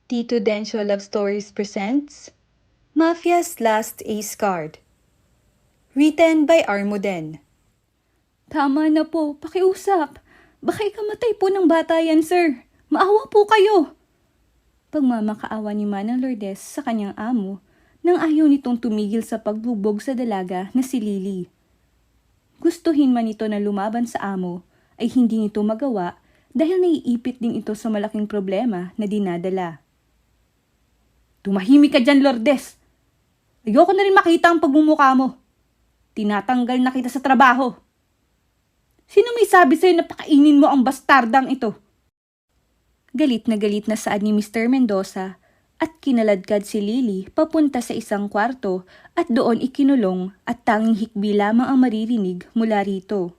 Tito Dencio Love Stories presents Mafia's Last Ace Card. Written by Armuden. Tama na po, pakiusap. Baka ikamatay po ng bata yan, sir. Maawa po kayo. Pagmamakaawa ni Manang Lourdes sa kanyang amo nang ayaw nitong tumigil sa pagbubog sa dalaga na si Lily. Gustuhin man ito na lumaban sa amo ay hindi nito magawa dahil naiipit din ito sa malaking problema na dinadala. Tumahimik ka dyan, Lourdes. Ayoko na rin makita ang pagmumukha mo. Tinatanggal na kita sa trabaho. Sino may sabi sa'yo na pakainin mo ang bastardang ito? Galit na saad ni Mr. Mendoza at kinaladkad si Lily papunta sa isang kwarto at doon ikinulong at tanging hikbi lamang ang maririnig mula rito.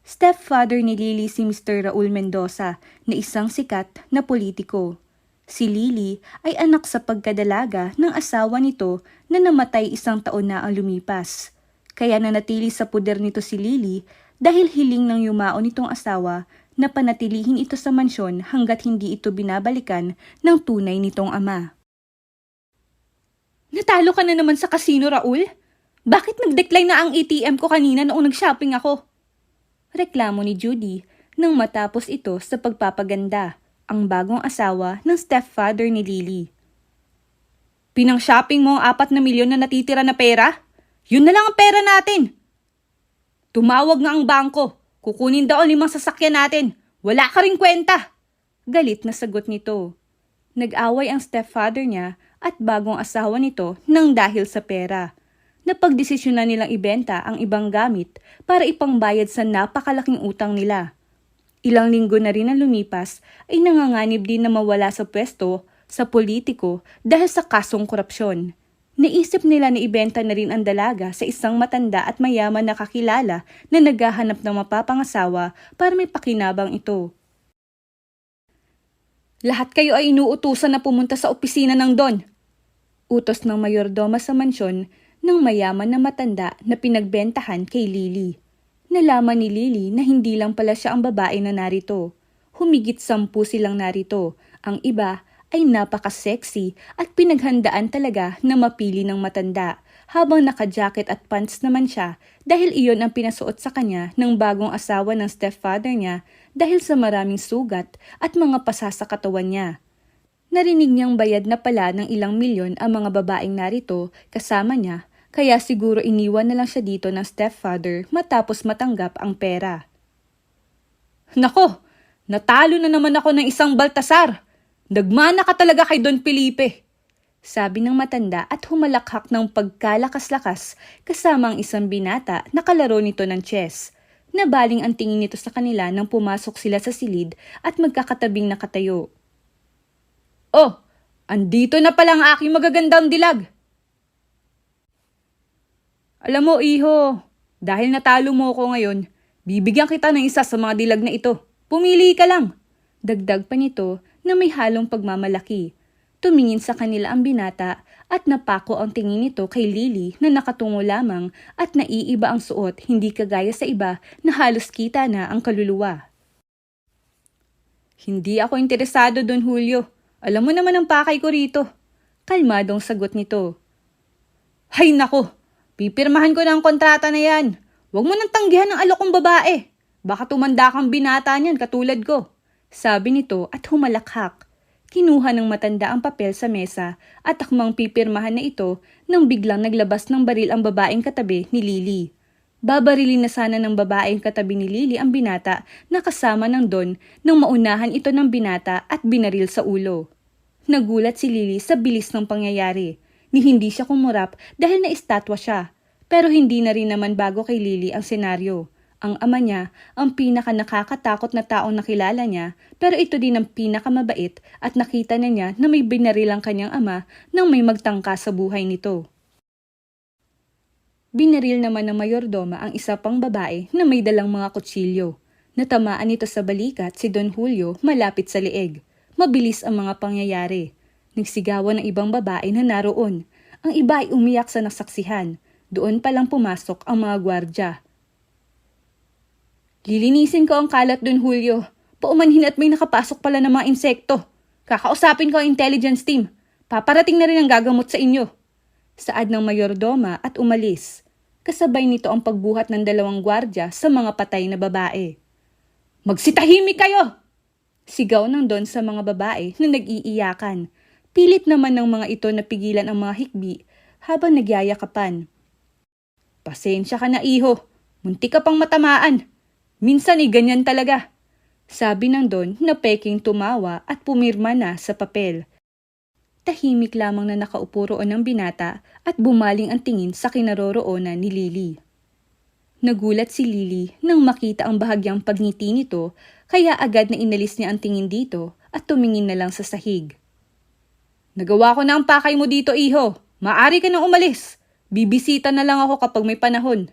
Stepfather ni Lily si Mr. Raul Mendoza na isang sikat na politiko. Si Lily ay anak sa pagkadalaga ng asawa nito na namatay 1 taon na ang lumipas. Kaya nanatili sa puder nito si Lily dahil hiling ng yumao nitong asawa na panatilihin ito sa mansyon hanggat hindi ito binabalikan ng tunay nitong ama. Natalo ka na naman sa kasino, Raul? Bakit nag-decline na ang ATM ko kanina noong nag-shopping ako? Reklamo ni Judy nang matapos ito sa pagpapaganda, ang bagong asawa ng stepfather ni Lily. Pinang-shopping mo ang 4 na milyon na natitira na pera? Yun na lang ang pera natin. Tumawag nga ang bangko. Kukunin daw 5 sasakyan natin. Wala ka ring kwenta. Galit na sagot nito. Nag-away ang stepfather niya at bagong asawa nito nang dahil sa pera. Napagdesisyonan nilang ibenta ang ibang gamit para ipangbayad sa napakalaking utang nila. Ilang linggo na rin ang lumipas ay nanganganib din na mawala sa pwesto sa politiko dahil sa kasong korupsyon. Naisip nila na ibenta na rin ang dalaga sa isang matanda at mayaman na kakilala na naghahanap ng mapapangasawa para may pakinabang ito. Lahat kayo ay inuutusan na pumunta sa opisina ng Don. Utos ng mayordoma sa mansyon ng mayaman na matanda na pinagbentahan kay Lily. Nalaman ni Lily na hindi lang pala siya ang babae na narito. Humigit 10 silang narito. Ang iba ay napaka-sexy at pinaghandaan talaga na mapili ng matanda, habang naka-jacket at pants naman siya dahil iyon ang pinasuot sa kanya ng bagong asawa ng stepfather niya dahil sa maraming sugat at mga pasa sa katawan niya. Narinig niyang bayad na pala ng ilang milyon ang mga babaeng narito kasama niya, kaya siguro iniwan na lang siya dito ng stepfather matapos matanggap ang pera. Nako, natalo na naman ako ng isang Baltasar. Nagmana ka talaga kay Don Felipe, sabi ng matanda at humalakhak ng pagkalakas-lakas kasama ang isang binata na kalaro nito ng chess. Nabaling ang tingin nito sa kanila nang pumasok sila sa silid at magkakatabing nakatayo. Oh, andito na pala ang aking magagandang dilag. Alam mo, iho, dahil natalo mo ko ngayon, bibigyan kita ng isa sa mga dilag na ito. Pumili ka lang. Dagdag pa nito na may halong pagmamalaki. Tumingin sa kanila ang binata at napako ang tingin nito kay Lily na nakatungo lamang at naiiba ang suot, hindi kagaya sa iba na halos kita na ang kaluluwa. Hindi ako interesado, Don Julio. Alam mo naman ang pakay ko rito. Kalmadong sagot nito. Hay nako, pipirmahan ko na ang kontrata na yan. Huwag mo nang tanggihan ng alokong babae. Baka tumanda kang binata niyan katulad ko, sabi nito at humalakhak. Kinuha ng matanda ang papel sa mesa at akmang pipirmahan na ito nang biglang naglabas ng baril ang babaeng katabi ni Lily. Babarilin na sana ng babaeng katabi ni Lily ang binata na kasama ng Don nang maunahan ito ng binata at binaril sa ulo. Nagulat si Lily sa bilis ng pangyayari. Ni hindi siya kumurap dahil naistatwa siya. Pero hindi na rin naman bago kay Lily ang senaryo. Ang ama niya ang pinaka nakakatakot na taong nakilala niya, pero ito din ang pinakamabait at nakita na niya na may binaril ang kanyang ama nang may magtangka sa buhay nito. Binaril naman ng mayordoma ang isa pang babae na may dalang mga kutsilyo. Natamaan nito sa balikat si Don Julio malapit sa leeg. Mabilis ang mga pangyayari. Nagsigawan ng ibang babae na naroon. Ang iba ay umiyak sa nasaksihan. Doon palang pumasok ang mga gwardya. Lilinisin ko ang kalat, Don Julio. Paumanhin at may nakapasok pala ng mga insekto. Kakausapin ko ang intelligence team. Paparating na rin ang gagamot sa inyo. Saad ng mayordoma at umalis. Kasabay nito ang pagbuhat ng 2 gwardya sa mga patay na babae. Magsitahimik kayo! Sigaw ng Don sa mga babae na nag-iiyakan. Pilit naman ng mga ito na pigilan ang mga hikbi habang nagyayakapan. Pasensya ka na, iho. Muntik ka pang matamaan. Minsan ganyan talaga. Sabi ng Don na peking tumawa at pumirma na sa papel. Tahimik lamang na nakaupo roon ang binata at bumaling ang tingin sa kinaroroonan ni Lily. Nagulat si Lily nang makita ang bahagyang pagngiti nito, kaya agad na inalis niya ang tingin dito at tumingin na lang sa sahig. Nagawa ko na ang pakay mo dito, iho. Maaari ka nang umalis. Bibisita na lang ako kapag may panahon.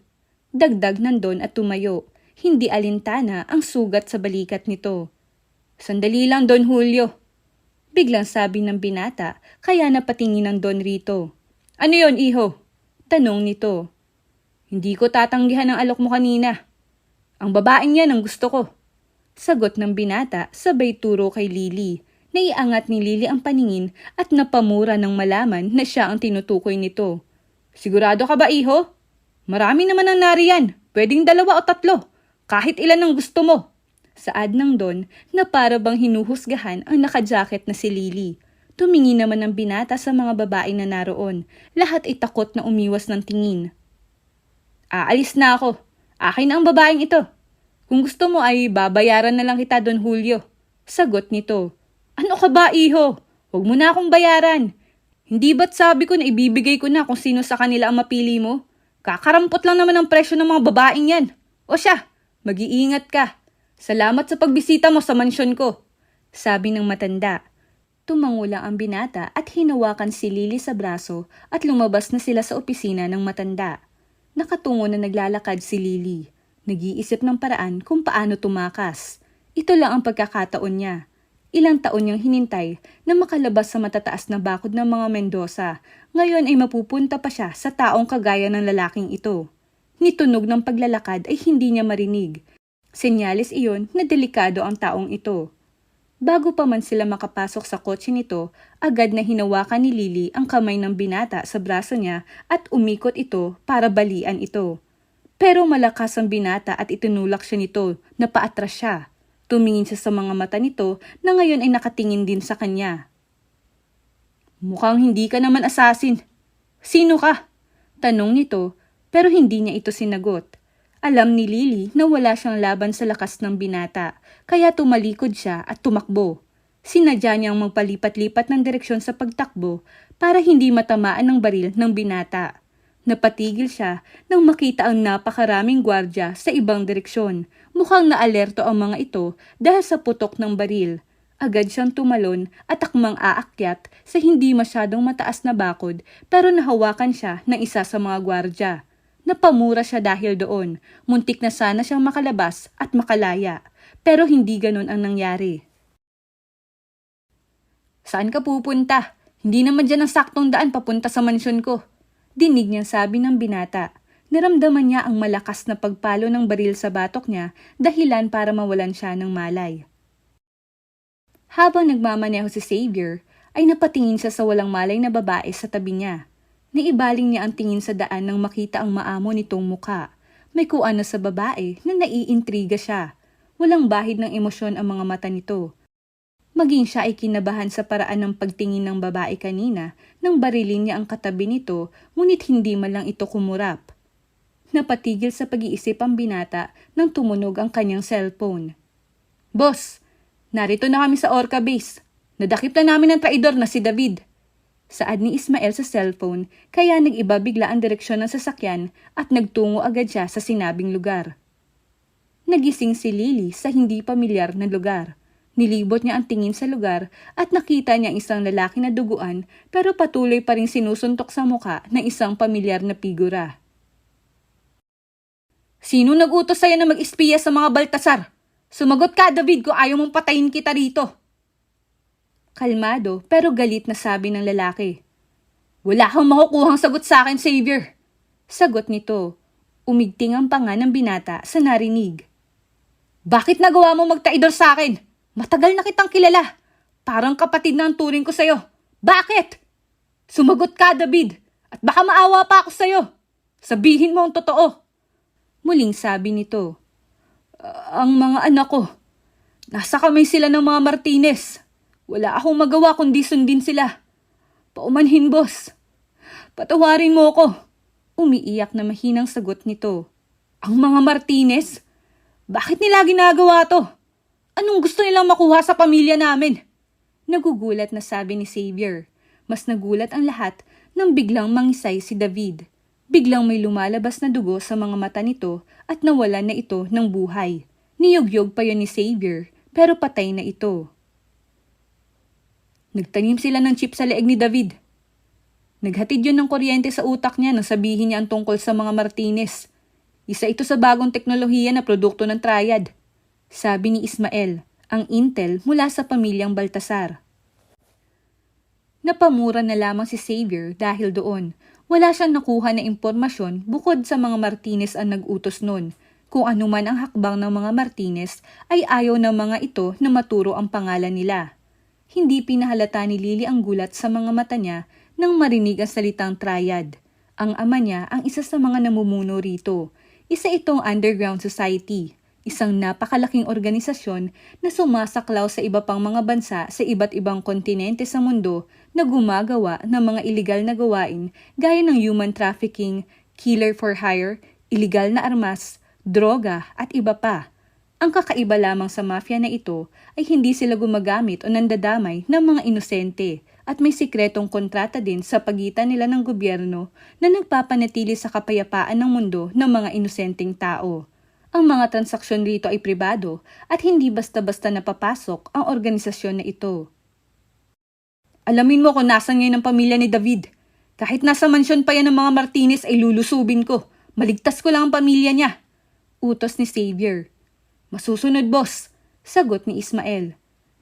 Dagdag ng Don at tumayo. Hindi alintana ang sugat sa balikat nito. Sandali lang, Don Julio. Biglang sabi ng binata, kaya napatingin ng Don rito. Ano yon, iho? Tanong nito. Hindi ko tatanggihan ang alok mo kanina. Ang babaeng yan ang gusto ko. Sagot ng binata, sabay turo kay Lily. Naiangat ni Lily ang paningin at napamura ng malaman na siya ang tinutukoy nito. Sigurado ka ba, iho? Marami naman ang nariyan. Pwedeng 2 o 3. Kahit ilan ang gusto mo. Saad ng Don na para bang hinuhusgahan ang nakajacket na si Lily. Tumingin naman ang binata sa mga babae na naroon. Lahat ay takot na umiwas ng tingin. Aalis na ako. Akin na ang babaeng ito. Kung gusto mo ay babayaran na lang kita, Don Julio. Sagot nito. Ano ka ba, iho? Huwag mo na akong bayaran. Hindi ba't sabi ko na ibibigay ko na kung sino sa kanila ang mapili mo? Kakarampot lang naman ang presyo ng mga babaeng yan. O siya, mag-iingat ka. Salamat sa pagbisita mo sa mansyon ko. Sabi ng matanda. Tumango lang ang binata at hinawakan si Lily sa braso at lumabas na sila sa opisina ng matanda. Nakatungo na naglalakad si Lily. Nag-iisip ng paraan kung paano tumakas. Ito lang ang pagkakataon niya. Ilang taon niyang hinintay na makalabas sa matataas na bakod ng mga Mendoza. Ngayon ay mapupunta pa siya sa taong kagaya ng lalaking ito. Nitunog ng paglalakad ay hindi niya marinig. Senyales iyon na delikado ang taong ito. Bago pa man sila makapasok sa kotse nito, agad na hinawakan ni Lily ang kamay ng binata sa braso niya at umikot ito para balian ito. Pero malakas ang binata at itinulak siya nito na paatras siya. Tumingin siya sa mga mata nito na ngayon ay nakatingin din sa kanya. Mukhang hindi ka naman assassin. Sino ka? Tanong nito, pero hindi niya ito sinagot. Alam ni Lily na wala siyang laban sa lakas ng binata, kaya tumalikod siya at tumakbo. Sinadya niyang magpalipat-lipat ng direksyon sa pagtakbo para hindi matamaan ng baril ng binata. Napatigil siya nang makita ang napakaraming gwardya sa ibang direksyon. Mukhang naalerto ang mga ito dahil sa putok ng baril. Agad siyang tumalon at akmang aakyat sa hindi masyadong mataas na bakod pero nahawakan siya ng isa sa mga gwardya. Napamura siya dahil doon. Muntik na sana siyang makalabas at makalaya. Pero hindi ganun ang nangyari. Saan ka pupunta? Hindi naman dyan ang saktong daan papunta sa mansyon ko. Dinig niyang sabi ng binata. Naramdaman niya ang malakas na pagpalo ng baril sa batok niya dahilan para mawalan siya ng malay. Habang nagmamaneho si Xavier, ay napatingin siya sa walang malay na babae sa tabi niya. Naibaling niya ang tingin sa daan nang makita ang maamo nitong muka. May kuan na sa babae na naiintriga siya. Walang bahid ng emosyon ang mga mata nito. Maging siya ay kinabahan sa paraan ng pagtingin ng babae kanina nang barilin niya ang katabi nito ngunit hindi man lang ito kumurap. Napatigil sa pag-iisip ang binata nang tumunog ang kanyang cellphone. Boss, narito na kami sa Orca Base. Nadakip na namin ang traidor na si David. Saad ni Ismael sa cellphone kaya nag-iba bigla ang direksyon ng sasakyan at nagtungo agad siya sa sinabing lugar. Nagising si Lily sa hindi pamilyar na lugar. Nilibot niya ang tingin sa lugar at nakita niya isang lalaki na duguan pero patuloy pa rin sinusuntok sa muka ng isang pamilyar na figura. Sino nag-utos sa'yo na mag-espiya sa mga Baltasar? Sumagot ka, David, kung ayaw mong patayin kita rito. Kalmado pero galit na sabi ng lalaki. Wala kang makukuhang sagot sa akin, Xavier. Sagot nito. Umigting ang panga ng binata sa narinig. Bakit nagawa mo magtaidor sa akin? Matagal na kitang kilala. Parang kapatid na ang turing ko sa'yo. Bakit? Sumagot ka, David. At baka maawa pa ako sa'yo. Sabihin mo ang totoo. Muling sabi nito. Ang mga anak ko. Nasa kamay sila ng mga Martinez. Wala akong magawa kundi sundin sila. Paumanhin, boss. Patawarin mo ko. Umiiyak na mahinang sagot nito. Ang mga Martinez? Bakit nila ginagawa to? Anong gusto nilang makuha sa pamilya namin? Nagugulat na sabi ni Xavier. Mas nagulat ang lahat nang biglang mangisay si David. Biglang may lumalabas na dugo sa mga mata nito at nawalan na ito ng buhay. Niyog-yog pa yun ni Xavier pero patay na ito. Nagtanim sila ng chip sa leeg ni David. Naghatid yun ng kuryente sa utak niya nang sabihin niya ang tungkol sa mga Martinez. Isa ito sa bagong teknolohiya na produkto ng Triad. Sabi ni Ismael, ang intel mula sa pamilyang Baltasar. Napamura na lamang si Xavier dahil doon. Wala siyang nakuha na impormasyon bukod sa mga Martinez ang nag-utos nun. Kung anuman ang hakbang ng mga Martinez ay ayaw ng mga ito na maturo ang pangalan nila. Hindi pinahalata ni Lily ang gulat sa mga mata niya nang marinig ang salitang Triad. Ang ama niya ang isa sa mga namumuno rito. Isa itong underground society, isang napakalaking organisasyon na sumasaklaw sa iba pang mga bansa sa iba't ibang kontinente sa mundo na gumagawa ng mga iligal na gawain gaya ng human trafficking, killer for hire, iligal na armas, droga at iba pa. Ang kakaiba lamang sa mafia na ito ay hindi sila gumagamit o nandadamay ng mga inosente at may sikretong kontrata din sa pagitan nila ng gobyerno na nagpapanatili sa kapayapaan ng mundo ng mga inosenteng tao. Ang mga transaksyon rito ay pribado at hindi basta-basta napapasok ang organisasyon na ito. Alamin mo kung nasan ngayon ang pamilya ni David. Kahit nasa mansyon pa yan ng mga Martinez ay lulusubin ko. Maligtas ko lang ang pamilya niya. Utos ni Xavier. Masusunod, boss. Sagot ni Ismael.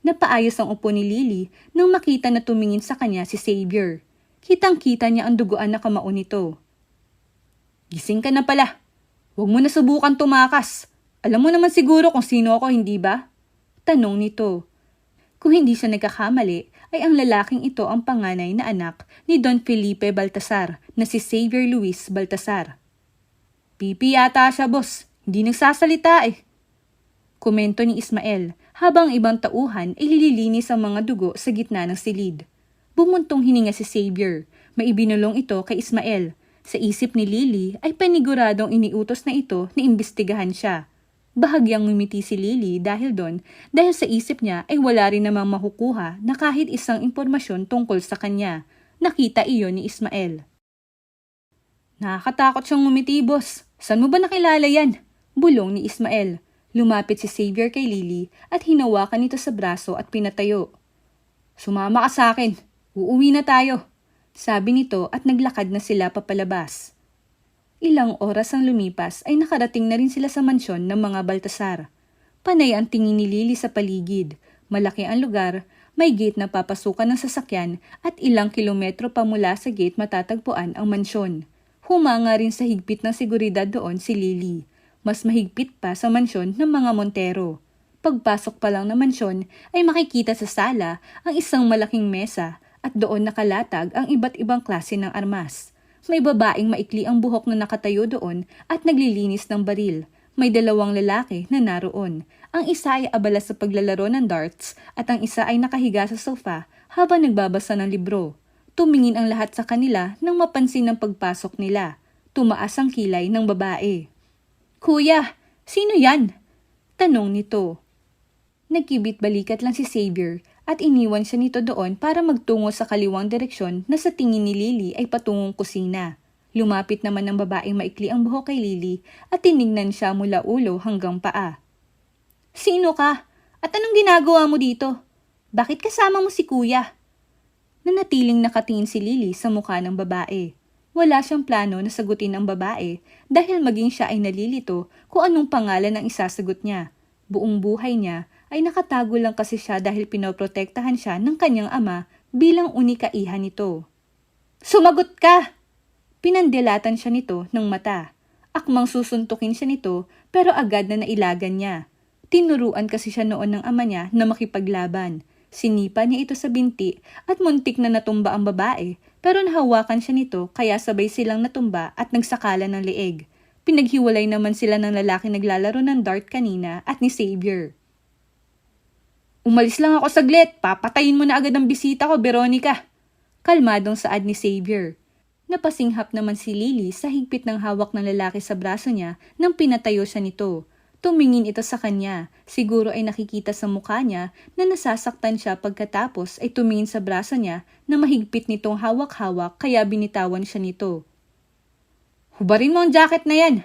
Napaayos ang upo ni Lily nang makita na tumingin sa kanya si Xavier. Kitang-kita niya ang duguan na kamao nito. Gising ka na pala. Huwag mo na subukan tumakas. Alam mo naman siguro kung sino ako, hindi ba? Tanong nito. Kung hindi siya nagkakamali, ay ang lalaking ito ang panganay na anak ni Don Felipe Baltasar na si Xavier Luis Baltasar. Pipi yata siya, boss. Hindi nagsasalita eh. Komento ni Ismael habang ibang tauhan ay nililinis ang mga dugo sa gitna ng silid. Bumuntong hininga si Xavier. May ibinulong ito kay Ismael. Sa isip ni Lily ay paniguradong iniutos na ito na imbestigahan siya. Bahagyang ngumiti si Lily dahil sa isip niya ay wala rin namang makukuha na kahit isang impormasyon tungkol sa kanya. Nakita iyon ni Ismael. Nakakatakot siyang ngumiti, boss. Saan mo ba nakilala yan? Bulong ni Ismael. Lumapit si Xavier kay Lily at hinawakan ito sa braso at pinatayo. Sumama ka sa akin. Uuwi na tayo. Sabi nito at naglakad na sila papalabas. Ilang oras ang lumipas ay nakarating na rin sila sa mansyon ng mga Baltasar. Panay ang tingin ni Lily sa paligid. Malaki ang lugar, may gate na papasukan ng sasakyan at ilang kilometro pa mula sa gate matatagpuan ang mansyon. Humanga rin sa higpit ng seguridad doon si Lily. Mas mahigpit pa sa mansyon ng mga Montero. Pagpasok pa lang ng mansyon ay makikita sa sala ang isang malaking mesa at doon nakalatag ang iba't ibang klase ng armas. May babaeng maikli ang buhok na nakatayo doon at naglilinis ng baril. May dalawang lalaki na naroon. Ang isa ay abala sa paglalaro ng darts at ang isa ay nakahiga sa sofa habang nagbabasa ng libro. Tumingin ang lahat sa kanila nang mapansin ang pagpasok nila. Tumaas ang kilay ng babae. Kuya, sino yan? Tanong nito. Nagkibit balikat lang si Xavier at iniwan siya nito doon para magtungo sa kaliwang direksyon na sa tingin ni Lily ay patungong kusina. Lumapit naman ng babaeng maikli ang buhok kay Lily at tinignan siya mula ulo hanggang paa. Sino ka? At anong ginagawa mo dito? Bakit kasama mo si kuya? Nanatiling nakatingin si Lily sa mukha ng babae. Wala siyang plano na sagutin ang babae dahil maging siya ay nalilito kung anong pangalan ang isasagot niya. Buong buhay niya ay nakatago lang kasi siya dahil pinoprotektahan siya ng kanyang ama bilang unika iha nito. Sumagot ka! Pinandilatan siya nito ng mata. Akmang susuntukin siya nito pero agad na nailagan niya. Tinuruan kasi siya noon ng ama niya na makipaglaban. Sinipa niya ito sa binti at muntik na natumba ang babae pero nahawakan siya nito kaya sabay silang natumba at nagsakalan ng leeg. Pinaghiwalay naman sila ng lalaki naglalaro ng dart kanina at ni Xavier. Umalis lang ako saglit, papatayin mo na agad ang bisita ko, Veronica. Kalmadong saad ni Xavier. Napasinghap naman si Lily sa higpit ng hawak ng lalaki sa braso niya nang pinatayo siya nito. Tumingin ito sa kanya, siguro ay nakikita sa mukha niya na nasasaktan siya pagkatapos ay tumingin sa braso niya na mahigpit nitong hawak-hawak kaya binitawan siya nito. Hubarin mo ang jacket na yan!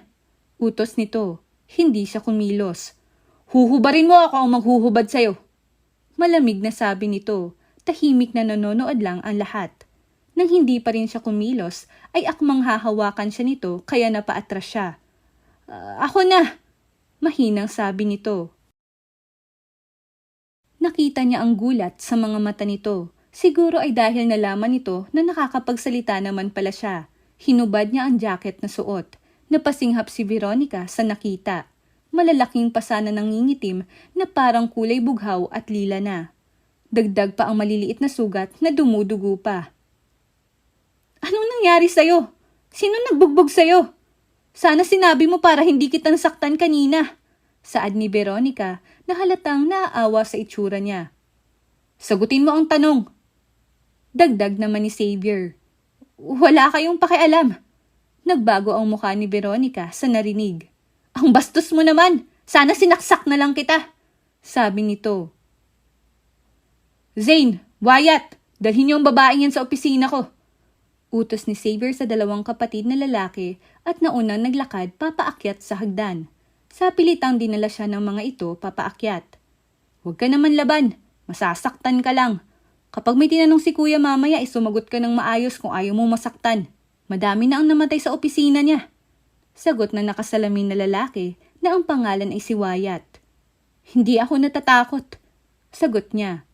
Utos nito. Hindi siya kumilos. Huhubarin mo ako ang maghuhubad sa'yo. Malamig na sabi nito. Tahimik na nanonood lang ang lahat. Nang hindi pa rin siya kumilos, ay akmang hahawakan siya nito kaya napaatras siya. Ako na! Mahinang sabi nito. Nakita niya ang gulat sa mga mata nito. Siguro ay dahil nalaman nito na nakakapagsalita naman pala siya. Hinubad niya ang jacket na suot. Napasinghap si Veronica sa nakita. Malalaking pasana ng ngingitim na parang kulay bughaw at lila na. Dagdag pa ang maliliit na sugat na dumudugo pa. Anong nangyari sa'yo? Sino nagbugbog sa'yo? Sana sinabi mo para hindi kita nasaktan kanina. Saad ni Veronica na halatang naaawa sa itsura niya. Sagutin mo ang tanong. Dagdag naman ni Xavier. Wala kayong pakialam. Nagbago ang mukha ni Veronica sa narinig. Ang bastos mo naman. Sana sinaksak na lang kita. Sabi nito. Zane, Wyatt, dalhin niyo ang babaeng yan sa opisina ko. Utos ni Xavier sa dalawang kapatid na lalaki at naunang naglakad papaakyat sa hagdan. Sa pilitang dinala siya ng mga ito papaakyat. Huwag ka naman laban, masasaktan ka lang. Kapag may tinanong si kuya mamaya sumagot ka ng maayos kung ayaw mo masaktan. Madami na ang namatay sa opisina niya. Sagot na nakasalamin na lalaki na ang pangalan ay si Wyatt. Hindi ako natatakot. Sagot niya.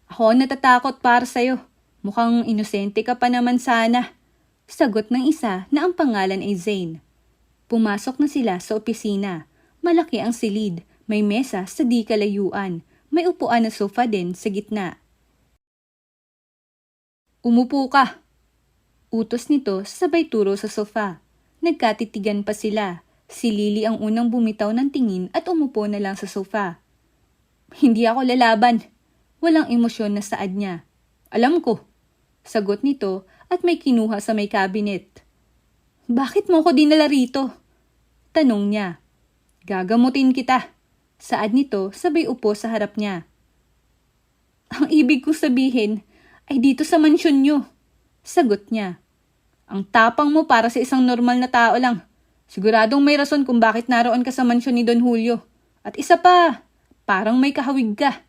Ako ang natatakot para sa'yo. Mukhang inosente ka pa naman sana. Sagot ng isa na ang pangalan ay Zane. Pumasok na sila sa opisina. Malaki ang silid. May mesa sa di kalayuan. May upuan na sofa din sa gitna. Umupo ka. Utos nito sabay turo sa sofa. Nagkatitigan pa sila. Si Lily ang unang bumitaw ng tingin at umupo na lang sa sofa. Hindi ako lalaban. Walang emosyon na saad niya. Alam ko. Sagot nito at may kinuha sa may cabinet. Bakit mo ko dinala rito? Tanong niya. Gagamutin kita. Saad nito sabay upo sa harap niya. Ang ibig kong sabihin ay dito sa mansyon niyo. Sagot niya. Ang tapang mo para sa isang normal na tao lang. Siguradong may rason kung bakit naroon ka sa mansyon ni Don Julio. At isa pa, parang may kahawig ka.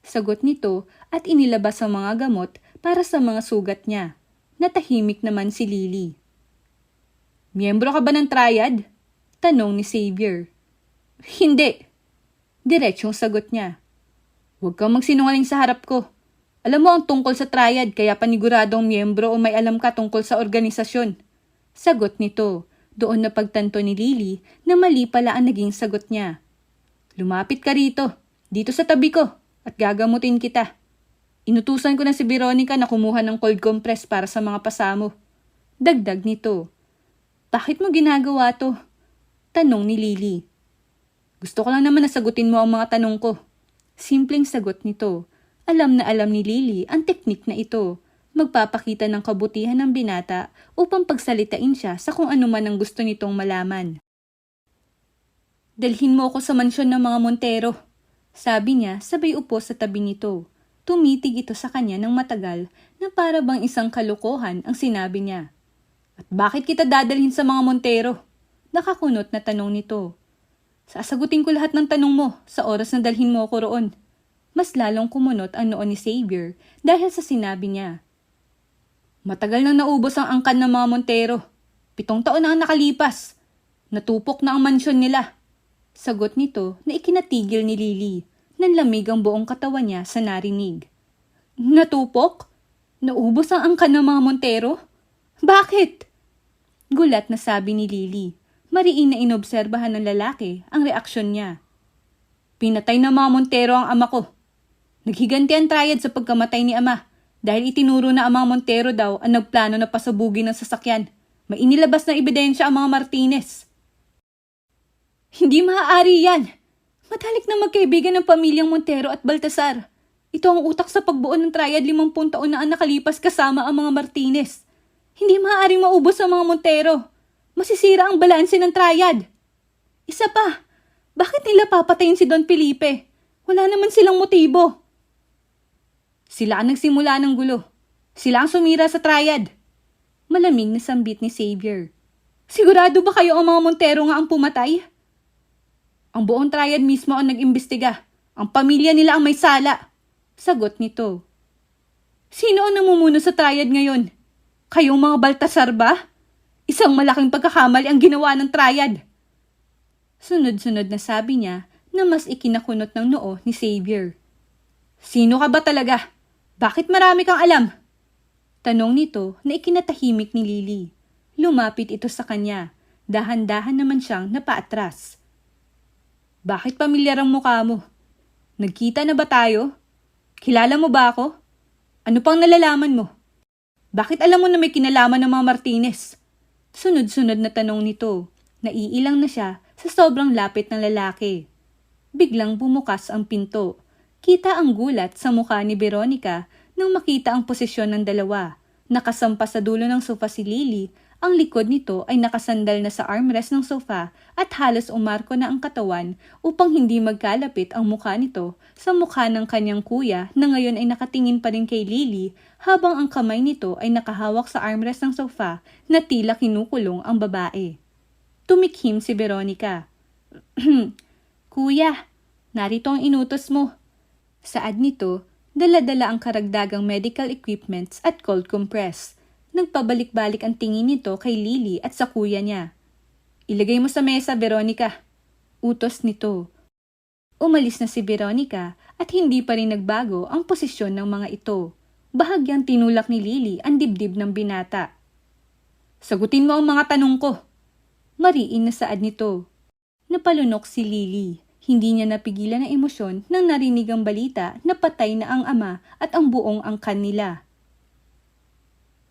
Sagot nito at inilabas ang mga gamot para sa mga sugat niya. Natahimik naman si Lily. Miyembro ka ba ng triad? Tanong ni Xavier. Hindi. Diretsyong sagot niya. Huwag kang magsinungaling sa harap ko. Alam mo ang tungkol sa triad kaya paniguradong miyembro o may alam ka tungkol sa organisasyon. Sagot nito. Doon na pagtanto ni Lily na mali pala ang naging sagot niya. Lumapit ka rito. Dito sa tabi ko. At gagamutin kita. Inutusan ko na si Veronica na kumuha ng cold compress para sa mga pasamo. Dagdag nito. Bakit mo ginagawa to? Tanong ni Lily. Gusto ko lang naman na sagutin mo ang mga tanong ko. Simpleng sagot nito. Alam na alam ni Lily ang teknik na ito. Magpapakita ng kabutihan ng binata upang pagsalitain siya sa kung ano man ang gusto nitong malaman. Dalhin mo ako sa mansyon ng mga Montero. Sabi niya sabay upo sa tabi nito. Tumitig ito sa kanya ng matagal na para bang isang kalokohan ang sinabi niya. At bakit kita dadalhin sa mga Montero? Nakakunot na tanong nito. Sasagutin ko lahat ng tanong mo sa oras na dalhin mo ako roon. Mas lalong kumunot ang noo ni Xavier dahil sa sinabi niya. Matagal nang naubos ang angkan ng mga Montero. 7 taon na ang nakalipas. Natupok na ang mansyon nila. Sagot nito na ikinatigil ni Lily. Nanlamig ang buong katawan niya sa narinig. Natupok? Naubos ang angkan ng mga Montero? Bakit? Gulat na sabi ni Lily. Mariin na inobserbahan ng lalaki ang reaksyon niya. Pinatay ng mga Montero ang ama ko. Naghiganti ang triad sa pagkamatay ni ama dahil itinuro na ang mga Montero daw ang nagplano na pasabugin ng sasakyan. May inilabas na ebidensya ang mga Martinez. Hindi maaari yan. Matalik na magkaibigan ng pamilyang Montero at Baltasar. Ito ang utak sa pagbuo ng triad 50 taon na ang nakalipas kasama ang mga Martinez. Hindi maaaring maubos ang mga Montero. Masisira ang balanse ng triad. Isa pa, bakit nila papatayin si Don Felipe? Wala naman silang motibo. Sila ang nagsimula ng gulo. Sila ang sumira sa triad. Malamig na sambit ni Xavier. Sigurado ba kayo ang mga Montero nga ang pumatay? Ang buong triad mismo ang nag-imbestiga. Ang pamilya nila ang may sala. Sagot nito. Sino ang namumuno sa triad ngayon? Kayong mga Baltasar ba? Isang malaking pagkakamali ang ginawa ng triad. Sunod-sunod na sabi niya na mas ikinakunot ng noo ni Xavier. Sino ka ba talaga? Bakit marami kang alam? Tanong nito na ikinatahimik ni Lily. Lumapit ito sa kanya. Dahan-dahan naman siyang napaatras. Bakit pamilyar ang mukha mo? Nagkita na ba tayo? Kilala mo ba ako? Ano pang nalalaman mo? Bakit alam mo na may kinalaman ng mga Martinez? Sunod-sunod na tanong nito. Naiilang na siya sa sobrang lapit ng lalaki. Biglang bumukas ang pinto. Kita ang gulat sa mukha ni Veronica nang makita ang posisyon ng dalawa. Nakasampa sa dulo ng sofa si Lily. Ang likod nito ay nakasandal na sa armrest ng sofa at halos umarko na ang katawan upang hindi magkalapit ang mukha nito sa mukha ng kanyang kuya na ngayon ay nakatingin pa rin kay Lily habang ang kamay nito ay nakahawak sa armrest ng sofa na tila kinukulong ang babae. Tumikhim si Veronica. Kuya, narito ang inutos mo. Saad nito, dala-dala ang karagdagang medical equipments at cold compress. Nagpabalik-balik ang tingin nito kay Lily at sa kuya niya. Ilagay mo sa mesa, Veronica. Utos nito. Umalis na si Veronica at hindi pa rin nagbago ang posisyon ng mga ito. Bahagyang tinulak ni Lily ang dibdib ng binata. Sagutin mo ang mga tanong ko. Mariin na saad nito. Napalunok si Lily. Hindi niya napigilan ang emosyon nang narinig ang balita na patay na ang ama at ang buong angkan nila.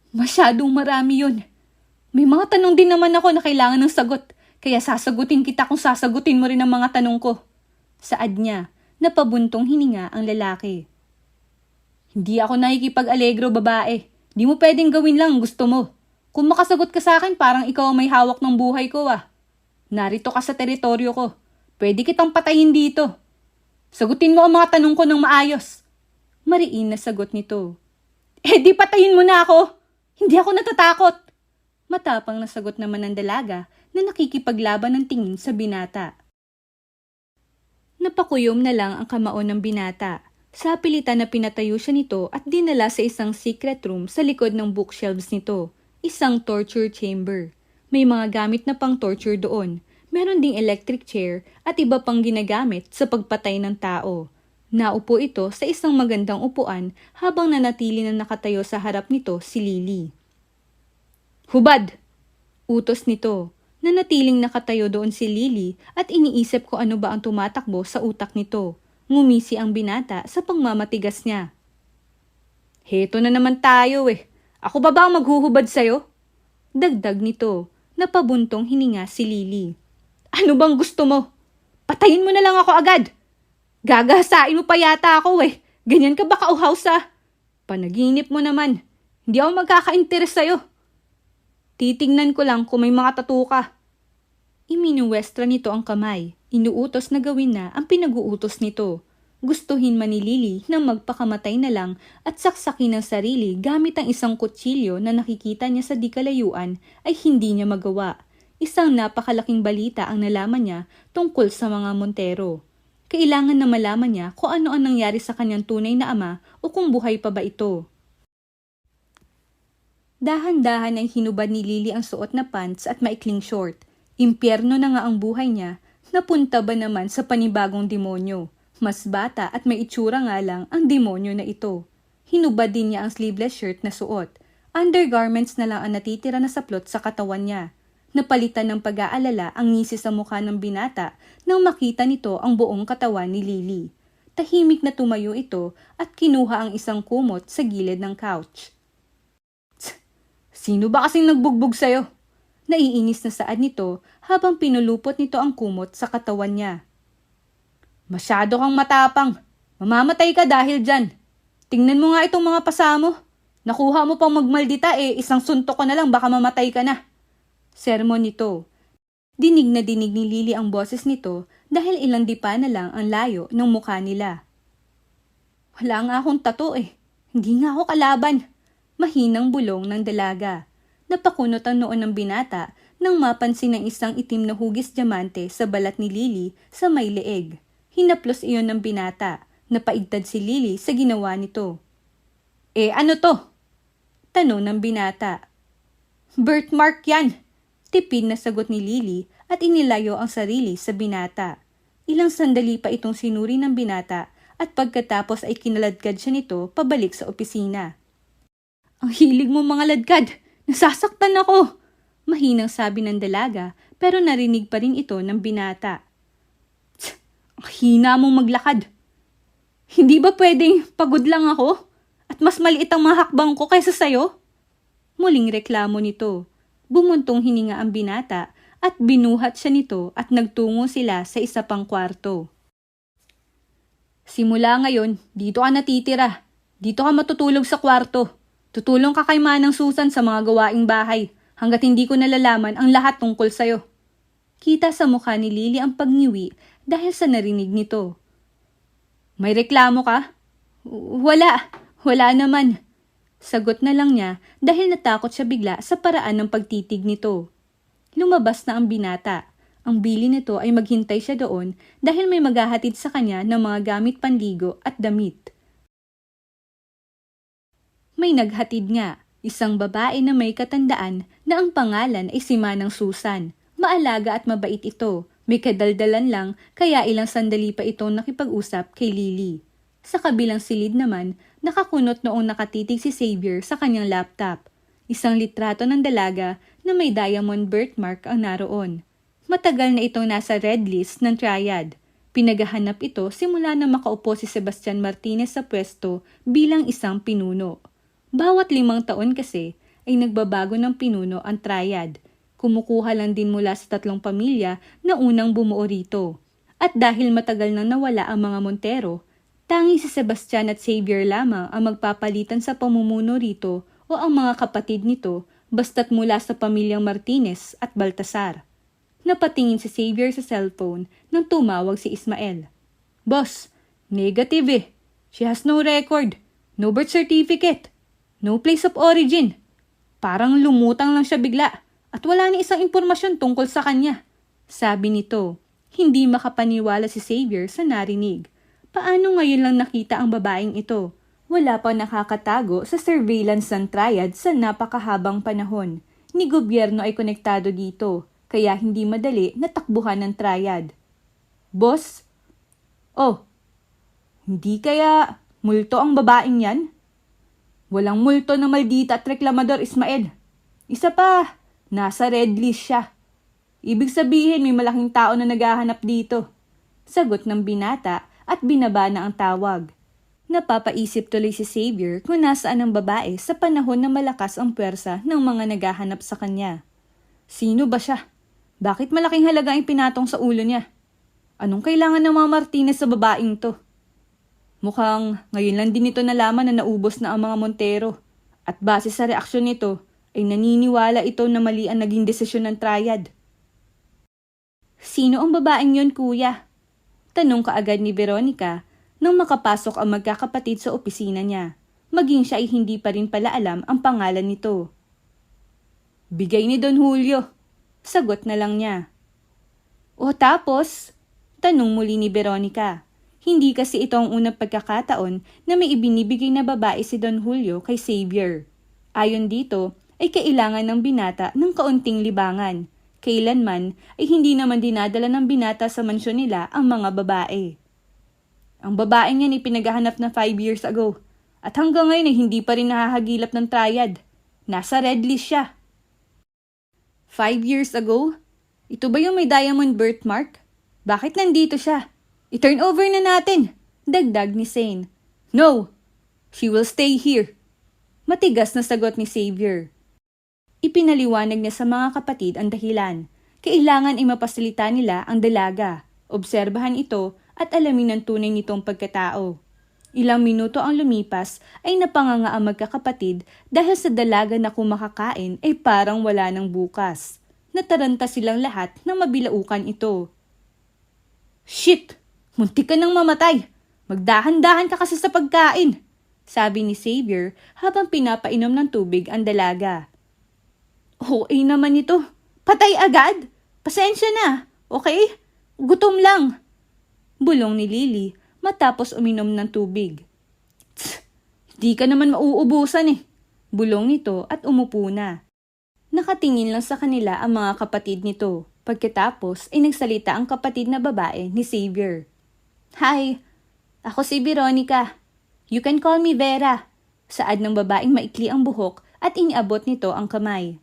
Masyadong marami yun. May mga tanong din naman ako na kailangan ng sagot, kaya sasagutin kita kung sasagutin mo rin ang mga tanong ko. Saad niya, napabuntong hininga ang lalaki. Hindi ako nakikipag-alegro, babae. Di mo pwedeng gawin lang ang gusto mo. Kung makasagot ka sa akin, parang ikaw ang may hawak ng buhay ko ah. Narito ka sa teritoryo ko. Pwede kitang patayin dito. Sagutin mo ang mga tanong ko ng maayos. Mariin na sagot nito. Di patayin mo na ako. Hindi ako natatakot. Matapang na sagot naman ng dalaga na nakikipaglaban ng tingin sa binata. Napakuyom na lang ang kamao ng binata. Sa pilitan na pinatayo siya nito at dinala sa isang secret room sa likod ng bookshelves nito. Isang torture chamber. May mga gamit na pang torture doon. Meron ding electric chair at iba pang ginagamit sa pagpatay ng tao. Naupo ito sa isang magandang upuan habang nanatili na nakatayo sa harap nito si Lily. Hubad! Utos nito. Nanatiling nakatayo doon si Lily at iniisip ko ano ba ang tumatakbo sa utak nito. Ngumisi ang binata sa pangmamatigas niya. Heto na naman tayo eh. Ako ba ang maghuhubad sa'yo? Dagdag nito. Napabuntong hininga si Lily. Ano bang gusto mo? Patayin mo na lang ako agad! Gagasain mo pa yata ako eh. Ganyan ka ba kauhaw sa... Panaginip mo naman. Hindi ako magkaka-interes sa'yo. Titingnan ko lang kung may mga tattoo ka. Iminuwestra nito ang kamay. Inuutos na gawin na ang pinag-uutos nito. Gustuhin man ni Lily na magpakamatay na lang at saksakin ng sarili gamit ang isang kutsilyo na nakikita niya sa di kalayuan ay hindi niya magawa. Isang napakalaking balita ang nalaman niya tungkol sa mga Montero. Kailangan na malaman niya kung ano ang nangyari sa kanyang tunay na ama o kung buhay pa ba ito. Dahan-dahan ay hinubad ni Lily ang suot na pants at maikling short. Impyerno na nga ang buhay niya, napunta ba naman sa panibagong demonyo? Mas bata at may itsura nga lang ang demonyo na ito. Hinubad din niya ang sleeveless shirt na suot. Undergarments na lang ang natitira na saplot sa katawan niya. Napalitan ng pag-aalala ang ngisi sa mukha ng binata nang makita nito ang buong katawan ni Lily. Tahimik na tumayo ito at kinuha ang isang kumot sa gilid ng couch. Sino ba kasing nagbugbog sa'yo? Naiinis na saad nito habang pinulupot nito ang kumot sa katawan niya. Masyado kang matapang. Mamamatay ka dahil dyan. Tingnan mo nga itong mga pasa mo. Nakuha mo pang magmaldita isang suntok ko na lang baka mamatay ka na. Sermon nito. Dinig na dinig ni Lily ang boses nito dahil ilang dipa na lang ang layo ng mukha nila. Wala nga akong tato Hindi nga ako kalaban. Mahinang bulong ng dalaga. Napakunot ang noon ng binata nang mapansin ng isang itim na hugis diamante sa balat ni Lily sa may leeg. Hinaplos iyon ng binata. Napaigtad si Lily sa ginawa nito. Ano to? Tanong ng binata. Birthmark yan! Tipid na sagot ni Lily at inilayo ang sarili sa binata. Ilang sandali pa itong sinuri ng binata at pagkatapos ay kinaladkad siya nito pabalik sa opisina. Ang hilig mo mga ladkad! Nasasaktan ako! Mahinang sabi ng dalaga pero narinig pa rin ito ng binata. Ang hina mong maglakad! Hindi ba pwedeng pagod lang ako? At mas maliit ang mga hakbang ko kaysa sayo? Muling reklamo nito. Bumuntong hininga ang binata at binuhat siya nito at nagtungo sila sa isa pang kwarto. Simula ngayon, dito ka natitira. Dito ka matutulog sa kwarto. Tutulong ka kay Manang Susan sa mga gawaing bahay hanggat hindi ko nalalaman ang lahat tungkol sayo. Kita sa mukha ni Lily ang pagngiwi dahil sa narinig nito. May reklamo ka? Wala naman. Sagot na lang niya dahil natakot siya bigla sa paraan ng pagtitig nito. Lumabas na ang binata. Ang bili nito ay maghintay siya doon dahil may maghahatid sa kanya ng mga gamit panligo at damit. May naghatid nga, isang babae na may katandaan na ang pangalan ay si Manang Susan. Maalaga at mabait ito, may kadaldalan lang kaya ilang sandali pa itong nakipag-usap kay Lily. Sa kabilang silid naman, nakakunot noong nakatitig si Xavier sa kanyang laptop. Isang litrato ng dalaga na may diamond birthmark ang naroon. Matagal na itong nasa red list ng Triad. Pinagahanap ito simula na makaupo si Sebastian Martinez sa pwesto bilang isang pinuno. Bawat 5 taon kasi ay nagbabago ng pinuno ang Triad. Kumukuha lang din mula sa 3 pamilya na unang bumuo rito. At dahil matagal nang nawala ang mga Montero, tangi si Sebastian at Xavier lamang ang magpapalitan sa pamumuno rito o ang mga kapatid nito basta't mula sa pamilyang Martinez at Baltasar. Napatingin si Xavier sa cellphone nang tumawag si Ismael. Boss, negative She has no record, no birth certificate. No place of origin. Parang lumutang lang siya bigla at wala ni isang impormasyon tungkol sa kanya. Sabi nito, hindi makapaniwala si Xavier sa narinig. Paano ngayon lang nakita ang babaeng ito? Wala pa nakakatago sa surveillance ng Triad sa napakahabang panahon. Ni gobyerno ay konektado dito, kaya hindi madali na takbuhan ng Triad. Boss? Hindi kaya multo ang babaeng yan? Walang multo na maldita at reklamador, Ismael. Isa pa, nasa red list siya. Ibig sabihin may malaking tao na naghahanap dito. Sagot ng binata at binaba na ang tawag. Napapaisip tuloy si Xavier kung nasaan ang babae sa panahon na malakas ang puwersa ng mga naghahanap sa kanya. Sino ba siya? Bakit malaking halaga ang pinatong sa ulo niya? Anong kailangan ng mga Martinez sa babaeng to? Mukhang ngayon lang din ito nalaman na naubos na ang mga Montero. At base sa reaksyon nito, ay naniniwala ito na mali ang naging desisyon ng Triad. Sino ang babaeng yon, kuya? Tanong kaagad ni Veronica nang makapasok ang magkakapatid sa opisina niya. Maging siya ay hindi pa rin pala alam ang pangalan nito. Bigay ni Don Julio. Sagot na lang niya. O tapos? Tanong muli ni Veronica. Hindi kasi ito ang unang pagkakataon na may ibinibigay na babae si Don Julio kay Xavier. Ayon dito, ay kailangan ng binata ng kaunting libangan. Kailanman ay hindi naman dinadala ng binata sa mansyon nila ang mga babae. Ang babaeng yan ay pinaghahanap na 5 years ago at hanggang ngayon ay hindi pa rin nahahagilap ng triad. Nasa red list siya. 5 years ago? Ito ba yung may diamond birthmark? Bakit nandito siya? I-turn over na natin, dagdag ni Zane. No, she will stay here. Matigas na sagot ni Xavier. Ipinaliwanag niya sa mga kapatid ang dahilan. Kailangan ay mapasilita nila ang dalaga. Obserbahan ito at alamin ang tunay nitong pagkatao. Ilang minuto ang lumipas ay napanganga ang magkakapatid dahil sa dalaga na kumakakain ay parang wala ng bukas. Nataranta silang lahat na mabilaukan ito. Shit! Muntik ka nang mamatay! Magdahan-dahan ka kasi sa pagkain! Sabi ni Xavier habang pinapainom ng tubig ang dalaga. Okay naman ito. Patay agad! Pasensya na, okay? Gutom lang! Bulong ni Lily matapos uminom ng tubig. Tsk! Di ka naman mauubusan eh. Bulong nito at umupo na. Nakatingin lang sa kanila ang mga kapatid nito. Pagkatapos ay nagsalita ang kapatid na babae ni Xavier. Hi, ako si Veronica. You can call me Vera. Saad ng babaeng maikli ang buhok at iniabot nito ang kamay.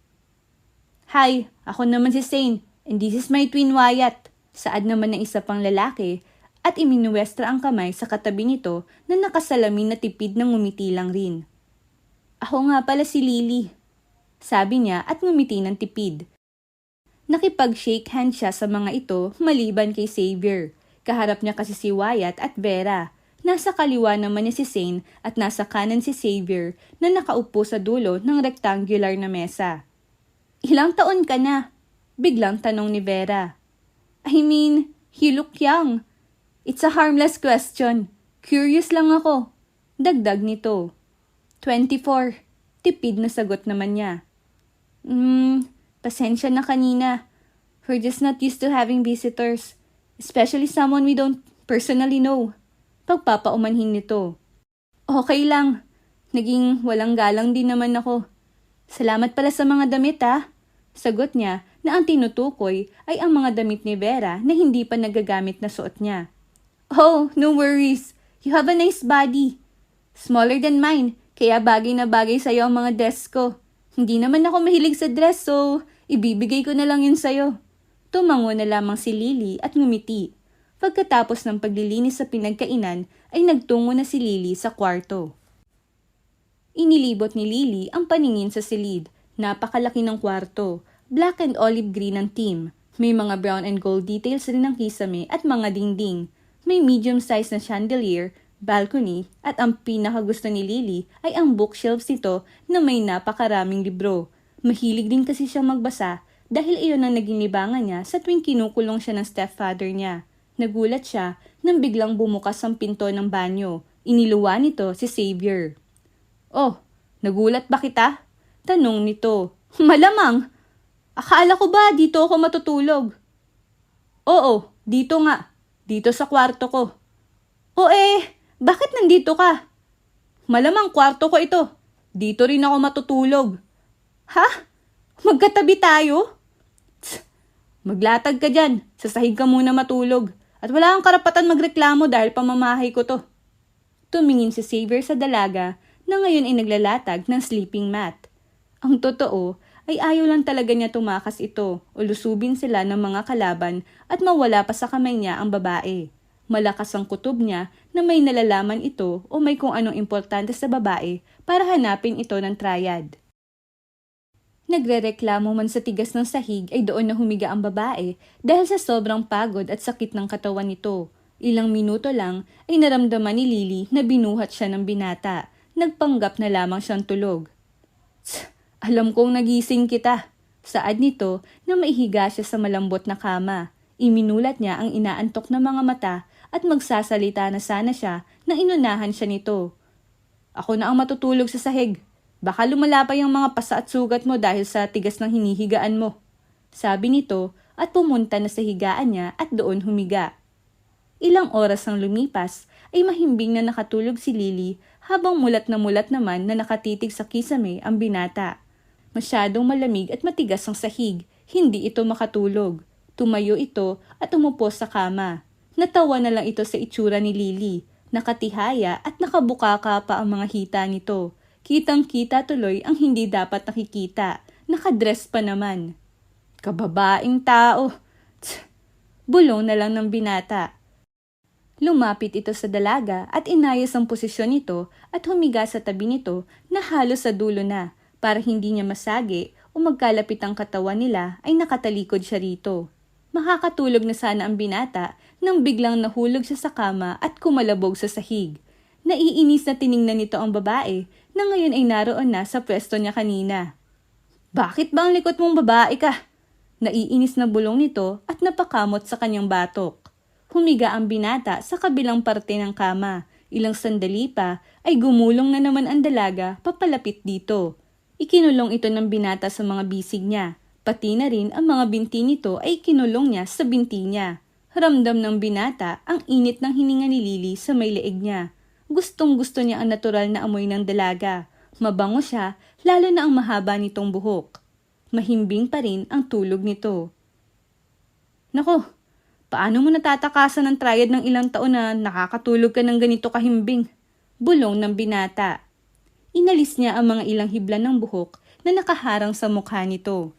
Hi, ako naman si Zane and this is my twin Wyatt. Saad naman ng isa pang lalaki at iminuwestra ang kamay sa katabi nito na nakasalamin na tipid ng ngumiti lang rin. Ako nga pala si Lily. Sabi niya at ngumiti ng tipid. Nakipag-shake hand siya sa mga ito maliban kay Xavier. Kaharap niya kasi si Wyatt at Vera. Nasa kaliwa naman niya si Zane at nasa kanan si Xavier na nakaupo sa dulo ng rectangular na mesa. Ilang taon ka na? Biglang tanong ni Vera. I mean, you look young. It's a harmless question. Curious lang ako. Dagdag nito. 24. Tipid na sagot naman niya. Pasensya na kanina. We're just not used to having visitors. Especially someone we don't personally know. Pagpapaumanhin nito. Okay lang. Naging walang galang din naman ako. Salamat pala sa mga damit ha. Sagot niya na ang tinutukoy ay ang mga damit ni Vera na hindi pa nagagamit na suot niya. Oh, no worries. You have a nice body. Smaller than mine, kaya bagay na bagay sa'yo ang mga dress ko. Hindi naman ako mahilig sa dress, so ibibigay ko na lang yun sa'yo. Tumango na lamang si Lily at ngumiti. Pagkatapos ng paglilinis sa pinagkainan, ay nagtungo na si Lily sa kwarto. Inilibot ni Lily ang paningin sa silid. Napakalaki ng kwarto. Black and olive green ang theme. May mga brown and gold details rin ng kisame at mga dingding. May medium-sized na chandelier, balcony, at ang pinakagusto ni Lily ay ang bookshelves nito na may napakaraming libro. Mahilig din kasi siyang magbasa dahil iyon ang naging libangan niya sa tuwing kinukulong siya ng stepfather niya. Nagulat siya nang biglang bumukas ang pinto ng banyo. Iniluwa nito si Xavier. Oh, nagulat ba kita? Tanong nito. Malamang. Akala ko ba dito ako matutulog? Oo, dito nga. Dito sa kwarto ko. O bakit nandito ka? Malamang kwarto ko ito. Dito rin ako matutulog. Ha? Magkatabi tayo? Tsk, maglatag ka dyan. Sa sahig ka muna matulog. At wala kang karapatan magreklamo dahil pamamahay ko to. Tumingin si Xavier sa dalaga na ngayon ay naglalatag ng sleeping mat. Ang totoo ay ayaw lang talaga niya tumakas ito o lusubin sila ng mga kalaban at mawala pa sa kamay niya ang babae. Malakas ang kutob niya na may nalalaman ito o may kung anong importante sa babae para hanapin ito ng triad. Nagrereklamo man sa tigas ng sahig ay doon na humiga ang babae dahil sa sobrang pagod at sakit ng katawan nito. Ilang minuto lang ay naramdaman ni Lily na binuhat siya ng binata. Nagpanggap na lamang siyang tulog. Alam kong nagising kita. Saad nito na maihiga siya sa malambot na kama. Iminulat niya ang inaantok na mga mata at magsasalita na sana siya nang inunahan siya nito. Ako na ang matutulog sa sahig. Baka lumala pa yung mga pasa at sugat mo dahil sa tigas ng hinihigaan mo. Sabi nito at pumunta na sa higaan niya at doon humiga. Ilang oras ang lumipas ay mahimbing na nakatulog si Lily habang mulat naman na nakatitig sa kisame ang binata. Masyadong malamig at matigas ang sahig, hindi ito makatulog. Tumayo ito at umupo sa kama. Natawa na lang ito sa itsura ni Lily. Nakatihaya at nakabukaka pa ang mga hita nito. Kitang-kita tuloy ang hindi dapat nakikita. Nakadress pa naman. Kababaing tao. Tsk! Bulong na lang ng binata. Lumapit ito sa dalaga at inayos ang posisyon nito at humiga sa tabi nito na halos sa dulo na para hindi niya masagi o magkalapit ang katawan nila ay nakatalikod siya rito. Makakatulog na sana ang binata nang biglang nahulog siya sa kama at kumalabog sa sahig. Naiinis na tiningnan nito ang babae na ngayon ay naroon na sa pwesto niya kanina. Bakit ba ang likot mong babae ka? Naiinis na bulong nito at napakamot sa kanyang batok. Humiga ang binata sa kabilang parte ng kama. Ilang sandali pa ay gumulong na naman ang dalaga papalapit dito. Ikinulong ito ng binata sa mga bisig niya. Pati na rin ang mga binti nito ay kinulong niya sa binti niya. Ramdam ng binata ang init ng hininga ni Lily sa may leeg niya. Gustong-gusto niya ang natural na amoy ng dalaga. Mabango siya, lalo na ang mahaba nitong buhok. Mahimbing pa rin ang tulog nito. Nako, paano mo natatakasan ng triad ng ilang taon na nakakatulog ka ng ganito kahimbing? Bulong ng binata. Inalis niya ang mga ilang hibla ng buhok na nakaharang sa mukha nito.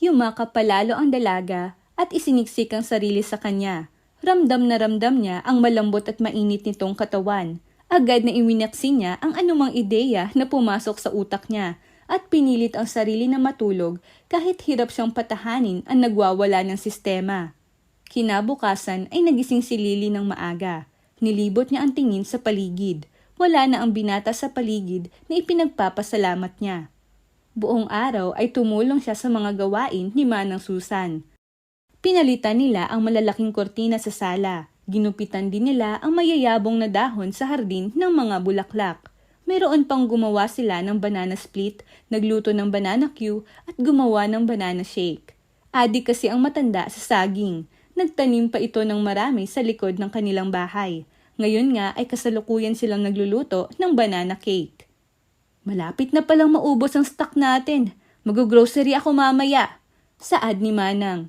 Yumakap palalo ang dalaga at isiniksik ang sarili sa kanya. Ramdam na ramdam niya ang malambot at mainit nitong katawan. Agad na iwinaksi niya ang anumang ideya na pumasok sa utak niya at pinilit ang sarili na matulog kahit hirap siyang patahanin ang nagwawala ng sistema. Kinabukasan ay nagising si Lily ng maaga. Nilibot niya ang tingin sa paligid. Wala na ang binata sa paligid na ipinagpapasalamat niya. Buong araw ay tumulong siya sa mga gawain ni Manang Susan. Pinalitan nila ang malalaking kortina sa sala. Ginupitan din nila ang mayayabong na dahon sa hardin ng mga bulaklak. Mayroon pang gumawa sila ng banana split, nagluto ng banana Q at gumawa ng banana shake. Adik kasi ang matanda sa saging. Nagtanim pa ito ng marami sa likod ng kanilang bahay. Ngayon nga ay kasalukuyan silang nagluluto ng banana cake. Malapit na palang maubos ang stock natin. Mag-grocery ako mamaya. Saad ni Manang.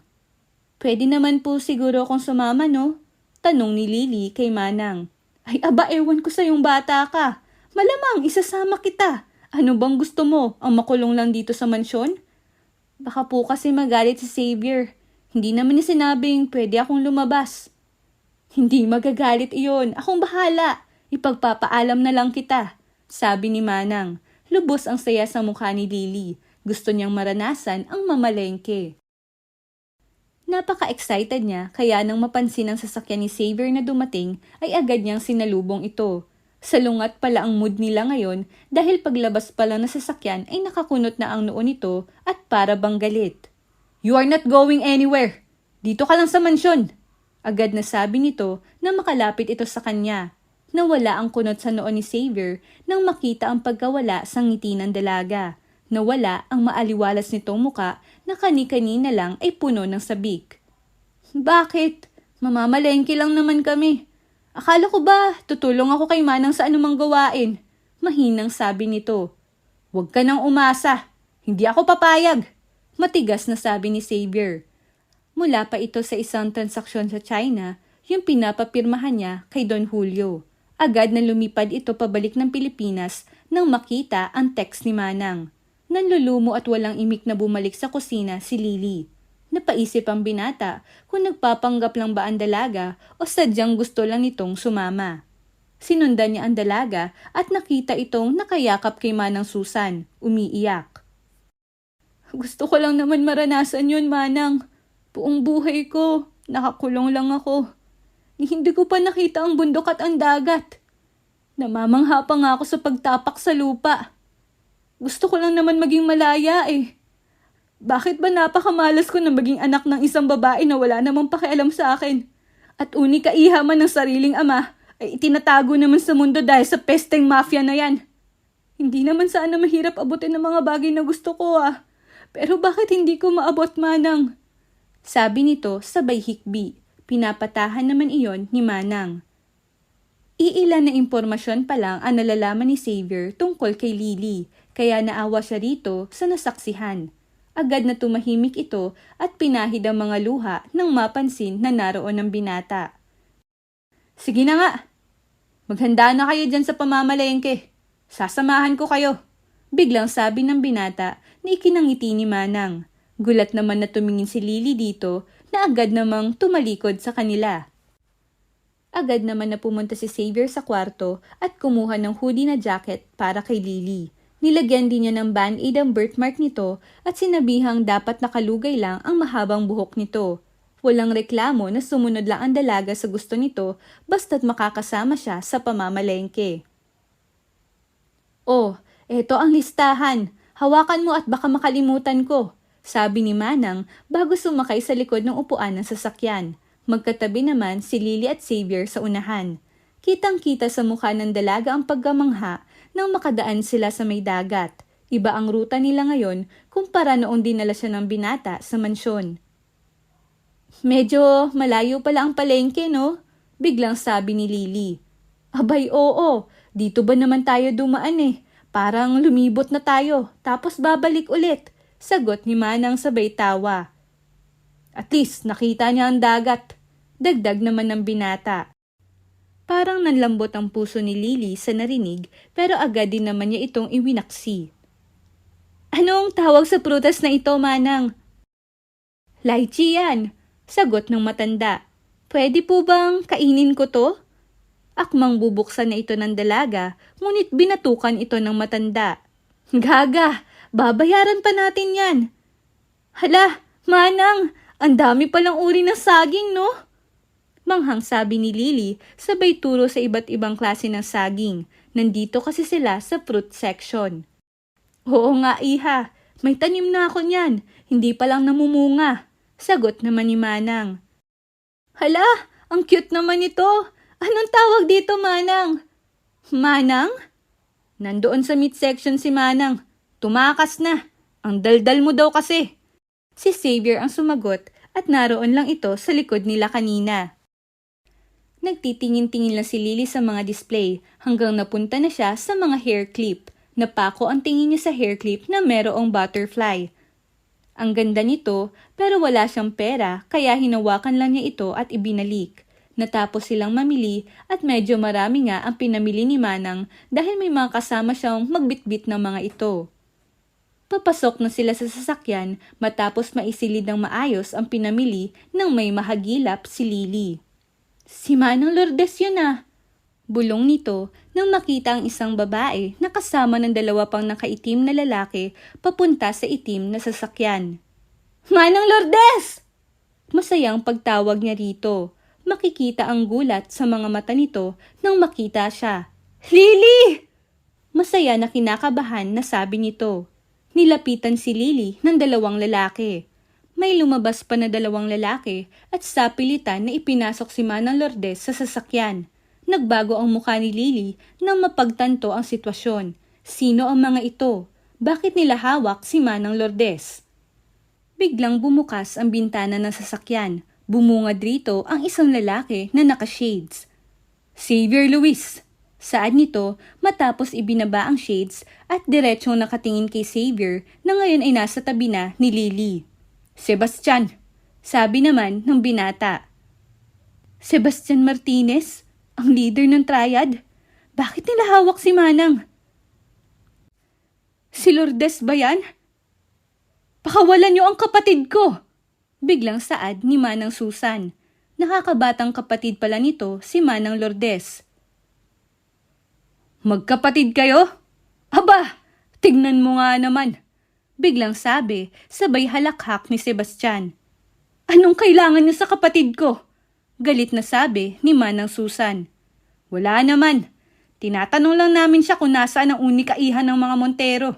Pwede naman po siguro akong sumama, no? Tanong ni Lily kay Manang. Ay aba, ewan ko sa yung bata ka. Malamang isasama kita. Ano bang gusto mo? Ang makulong lang dito sa mansyon? Baka po kasi magalit si Xavier. Hindi naman niya sinabing pwede akong lumabas. Hindi magagalit iyon. Akong bahala. Ipagpapaalam na lang kita. Sabi ni Manang. Lubos ang saya sa mukha ni Lily. Gusto niyang maranasan ang mamalengke. Napaka-excited niya kaya nang mapansin ang sasakyan ni Xavier na dumating ay agad niyang sinalubong ito. Salungat pala ang mood nila ngayon dahil paglabas pa lang na sasakyan ay nakakunot na ang noo nito at para bang galit. You are not going anywhere. Dito ka lang sa mansyon. Agad na sabi nito na makalapit ito sa kanya. Nawala ang kunot sa noo ni Xavier nang makita ang pagkawala sa ngiti ng dalaga. Nawala ang maaliwalas nitong muka na kani-kanina lang ay puno ng sabik. Bakit? Mamamalengke lang naman kami. Akala ko ba tutulong ako kay Manang sa anumang gawain? Mahinang sabi nito. Huwag ka nang umasa. Hindi ako papayag. Matigas na sabi ni Xavier. Mula pa ito sa isang transaksyon sa China, yung pinapapirmahan niya kay Don Julio. Agad na lumipad ito pabalik ng Pilipinas nang makita ang text ni Manang. Nanlulumo at walang imik na bumalik sa kusina si Lily. Napaisip ang binata kung nagpapanggap lang ba ang dalaga o sadyang gusto lang nitong sumama. Sinundan niya ang dalaga at nakita itong nakayakap kay Manang Susan, umiiyak. Gusto ko lang naman maranasan yun, Manang. Buong buhay ko, nakakulong lang ako. Hindi ko pa nakita ang bundok at ang dagat. Namamangha pa nga ako sa pagtapak sa lupa. Gusto ko lang naman maging malaya eh. Bakit ba napakamalas ko na maging anak ng isang babae na wala namang pakialam sa akin? At unika iha man ng sariling ama ay itinatago naman sa mundo dahil sa pesteng mafia na yan. Hindi naman sana mahirap abutin ng mga bagay na gusto ko Pero bakit hindi ko maabot, Manang? Sabi nito sabay hikbi. Pinapatahan naman iyon ni Manang. Iilan na impormasyon pa lang ang nalalaman ni Xavier tungkol kay Lily, kaya naawa siya rito sa nasaksihan. Agad na tumahimik ito at pinahid ang mga luha nang mapansin na naroon ang binata. Sige na nga, maghanda na kayo dyan sa pamamalengke. Sasamahan ko kayo. Biglang sabi ng binata na ikinangiti ni Manang. Gulat naman na tumingin si Lily dito na agad namang tumalikod sa kanila. Agad naman na pumunta si Xavier sa kwarto at kumuha ng hoodie na jacket para kay Lily. Nilagyan din niya ng band-aid ang birthmark nito at sinabihang dapat nakalugay lang ang mahabang buhok nito. Walang reklamo na sumunod lang ang dalaga sa gusto nito basta't makakasama siya sa pamamalengke. Oh, eto ang listahan. Hawakan mo at baka makalimutan ko, sabi ni Manang bago sumakay sa likod ng upuan ng sasakyan. Magkatabi naman si Lily at Xavier sa unahan. Kitang-kita sa mukha ng dalaga ang paggamangha nang makadaan sila sa may dagat. Iba ang ruta nila ngayon kumpara noong dinala siya ng binata sa mansyon. Medyo malayo pala ang palengke, no? Biglang sabi ni Lily. Abay, oo. Dito ba naman tayo dumaan Parang lumibot na tayo, tapos babalik ulit. Sagot ni Manang sabay tawa. At least nakita niya ang dagat. Dagdag naman ng binata. Parang nanlambot ang puso ni Lily sa narinig pero agad din naman niya itong iwinaksi. Anong tawag sa prutas na ito, Manang? Lychee yan, sagot ng matanda. Pwede po bang kainin ko to? Akmang bubuksan na ito ng dalaga, ngunit binatukan ito ng matanda. Gaga, babayaran pa natin yan. Hala, Manang, ang dami palang uri ng saging, no? Manghang sabi ni Lily, sabay turo sa iba't ibang klase ng saging. Nandito kasi sila sa fruit section. Oo nga, iha. May tanim na ako niyan. Hindi pa lang namumunga. Sagot naman ni Manang. Hala, ang cute naman ito. Anong tawag dito, Manang? Manang? Nandoon sa meat section si Manang. Tumakas na. Ang daldal mo daw kasi. Si Xavier ang sumagot at naroon lang ito sa likod nila kanina. Nagtitingin-tingin lang si Lily sa mga display hanggang napunta na siya sa mga hair clip. Napako ang tingin niya sa hair clip na merong butterfly. Ang ganda nito pero wala siyang pera kaya hinawakan lang niya ito at ibinalik. Natapos silang mamili at medyo marami nga ang pinamili ni Manang dahil may mga kasama siyang magbitbit ng mga ito. Papasok na sila sa sasakyan matapos maisilid ng maayos ang pinamili nang may mahagilap si Lily. Si Manang Lourdes yun Bulong nito nang makita ang isang babae na kasama ng dalawa pang nakaitim na lalaki papunta sa itim na sasakyan. Manang Lourdes! Masayang pagtawag niya rito. Makikita ang gulat sa mga mata nito nang makita siya. Lily! Masaya na kinakabahan na sabi nito. Nilapitan si Lily ng dalawang lalaki. May lumabas pa na dalawang lalaki at sa pilitan na ipinasok si Manang Lourdes sa sasakyan. Nagbago ang mukha ni Lily nang mapagtanto ang sitwasyon. Sino ang mga ito? Bakit nila hawak si Manang Lourdes? Biglang bumukas ang bintana ng sasakyan. Bumungad rito ang isang lalaki na naka-shades. Xavier Luis! Saad nito matapos ibinaba ang shades at diretsong nakatingin kay Xavier na ngayon ay nasa tabi na ni Lily. Sebastian, sabi naman ng binata. Sebastian Martinez, ang leader ng triad. Bakit nila hawak si Manang? Si Lourdes ba yan? Pakawalan niyo ang kapatid ko! Biglang saad ni Manang Susan. Nakakabatang kapatid pala nito si Manang Lourdes. Magkapatid kayo? Aba, tignan mo nga naman. Biglang sabi, sabay halakhak ni Sebastian. Anong kailangan niyo sa kapatid ko? Galit na sabi ni Manang Susan. Wala naman. Tinatanong lang namin siya kung nasaan ang unika iha ng mga Montero.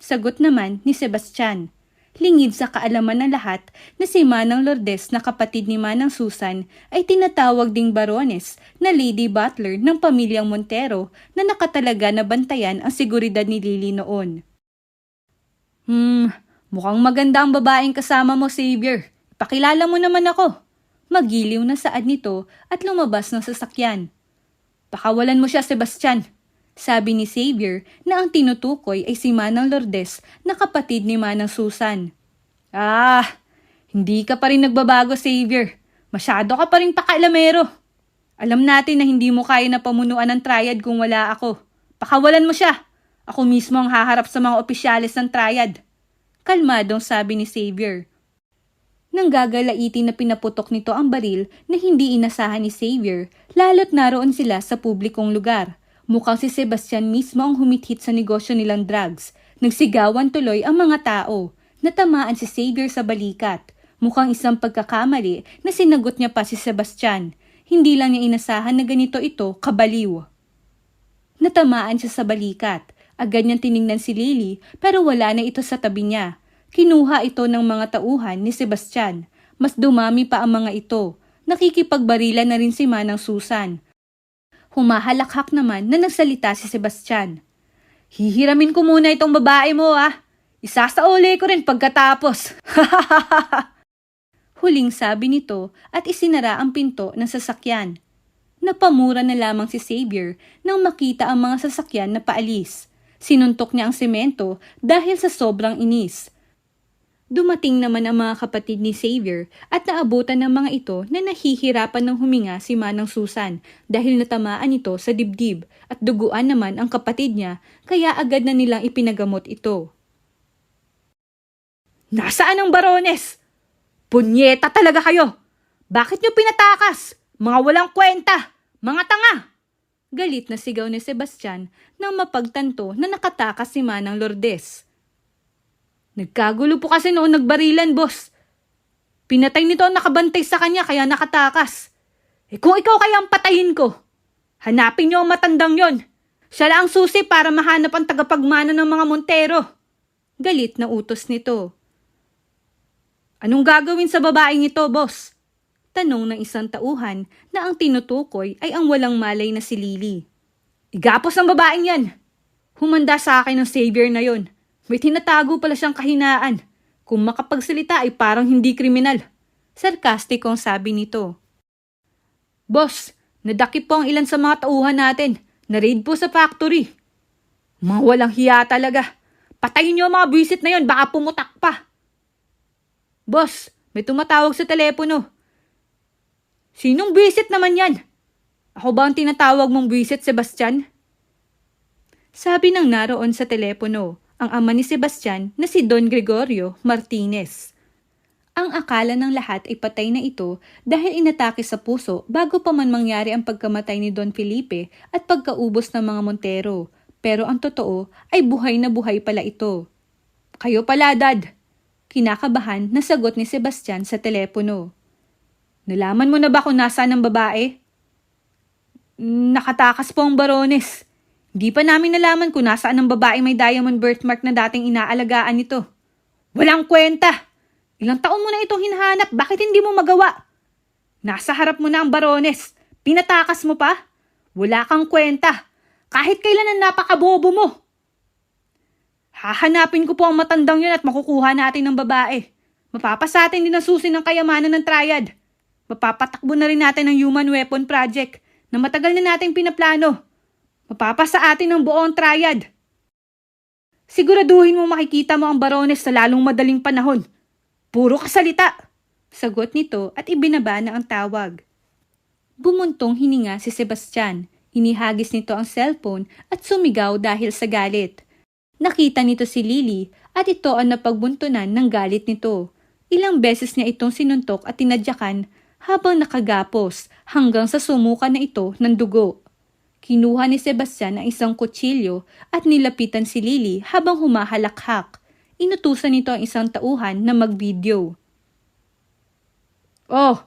Sagot naman ni Sebastian. Lingid sa kaalaman ng lahat na si Manang Lourdes na kapatid ni Manang Susan ay tinatawag ding Barones na Lady Butler ng pamilyang Montero na nakatalaga na bantayan ang seguridad ni Lily noon. Mukhang maganda ang babaeng kasama mo, Xavier. Pakilala mo naman ako. Magiliw na saad nito at lumabas ng sasakyan. Pakawalan mo siya, Sebastian. Sabi ni Xavier na ang tinutukoy ay si Manang Lourdes na kapatid ni Manang Susan. Hindi ka pa rin nagbabago, Xavier. Masyado ka pa rin pakaalamero. Alam natin na hindi mo kaya na pamunuan ng triad kung wala ako. Pakawalan mo siya. Ako mismo ang haharap sa mga opisyalis ng triad. Kalmadong sabi ni Xavier. Nang gagalaitin na pinaputok nito ang baril na hindi inasahan ni Xavier, lalo't naroon sila sa publikong lugar. Mukhang si Sebastian mismo ang humithit sa negosyo nilang drugs. Nagsigawan tuloy ang mga tao. Natamaan si Xavier sa balikat. Mukhang isang pagkakamali na sinagot niya pa si Sebastian. Hindi lang niya inasahan na ganito ito, kabaliw. Natamaan siya sa balikat. Agad niyang tiningnan si Lily pero wala na ito sa tabi niya. Kinuha ito ng mga tauhan ni Sebastian. Mas dumami pa ang mga ito. Nakikipagbarilan na rin si Manang Susan. Humahalakhak naman na nagsalita si Sebastian. Hihiramin ko muna itong babae mo Isasauli ko rin pagkatapos. Huling sabi nito at isinara ang pinto ng sasakyan. Napamura na lamang si Xavier nang makita ang mga sasakyan na paalis. Sinuntok niya ang semento dahil sa sobrang inis. Dumating naman ang mga kapatid ni Xavier at naabutan ng mga ito na nahihirapan ng huminga si Manang Susan dahil natamaan ito sa dibdib at duguan naman ang kapatid niya kaya agad na nilang ipinagamot ito. Nasaan ang Barones? Punyeta talaga kayo! Bakit niyo pinatakas? Mga walang kwenta! Mga tanga! Galit na sigaw ni Sebastian nang mapagtanto na nakatakas si Manang Lourdes. Nagkagulo po kasi noon nagbarilan, boss. Pinatay nito ang nakabantay sa kanya kaya nakatakas. Kung ikaw kaya ang patayin ko, hanapin niyo ang matandang yon. Siya lang ang susi para mahanap ang tagapagmana ng mga Montero. Galit na utos nito. Anong gagawin sa babaeng ito, boss? Tanong ng isang tauhan na ang tinutukoy ay ang walang malay na si Lily. Igapos ang babaeng yan. Humanda sa akin ng Xavier na yon. May tinatago pala siyang kahinaan. Kung makapagsalita ay parang hindi kriminal. Sarkastikong sabi nito. Boss, nadakip po ang ilan sa mga tauhan natin. Na-raid po sa factory. Mga walang hiya talaga. Patayin niyo ang mga buwisit na yon, baka pumutak pa. Boss, may tumatawag sa telepono. Sinong buwisit naman yan? Ako ba ang tinatawag mong buwisit, Sebastian? Sabi ng naroon sa telepono, ang ama ni Sebastian na si Don Gregorio Martinez. Ang akala ng lahat ay patay na ito dahil inatake sa puso bago pa man mangyari ang pagkamatay ni Don Felipe at pagkaubos ng mga Montero. Pero ang totoo ay buhay na buhay pala ito. Kayo pala, Dad. Kinakabahan na sagot ni Sebastian sa telepono. Nalaman mo na ba kung nasaan ang babae? Nakatakas po ang Barones. Di pa namin nalaman kung nasaan ang babae may diamond birthmark na dating inaalagaan nito. Walang kwenta! Ilang taon mo na itong hinahanap, bakit hindi mo magawa? Nasa harap mo na ang Barones. Pinatakas mo pa? Wala kang kwenta. Kahit kailan ang napakabobo mo. Hahanapin ko po ang matandang yun at makukuha natin ng babae. Mapapasatin din ang susi ng kayamanan ng triad. Mapapatakbo na rin natin ang Human Weapon Project na matagal na nating pinaplano. Mapapasa atin ang buong triad. Siguraduhin mo makikita mo ang Barones sa lalong madaling panahon. Puro kasalita. Sagot nito at ibinaba na ang tawag. Bumuntong hininga si Sebastian. Inihagis nito ang cellphone at sumigaw dahil sa galit. Nakita nito si Lily at ito ang napagbuntunan ng galit nito. Ilang beses niya itong sinuntok at tinadyakan habang nakagapos hanggang sa sumuka na ito ng dugo. Kinuha ni Sebastian ang isang kutsilyo at nilapitan si Lily habang humahalakhak. Inutusan nito ang isang tauhan na mag-video. Oh,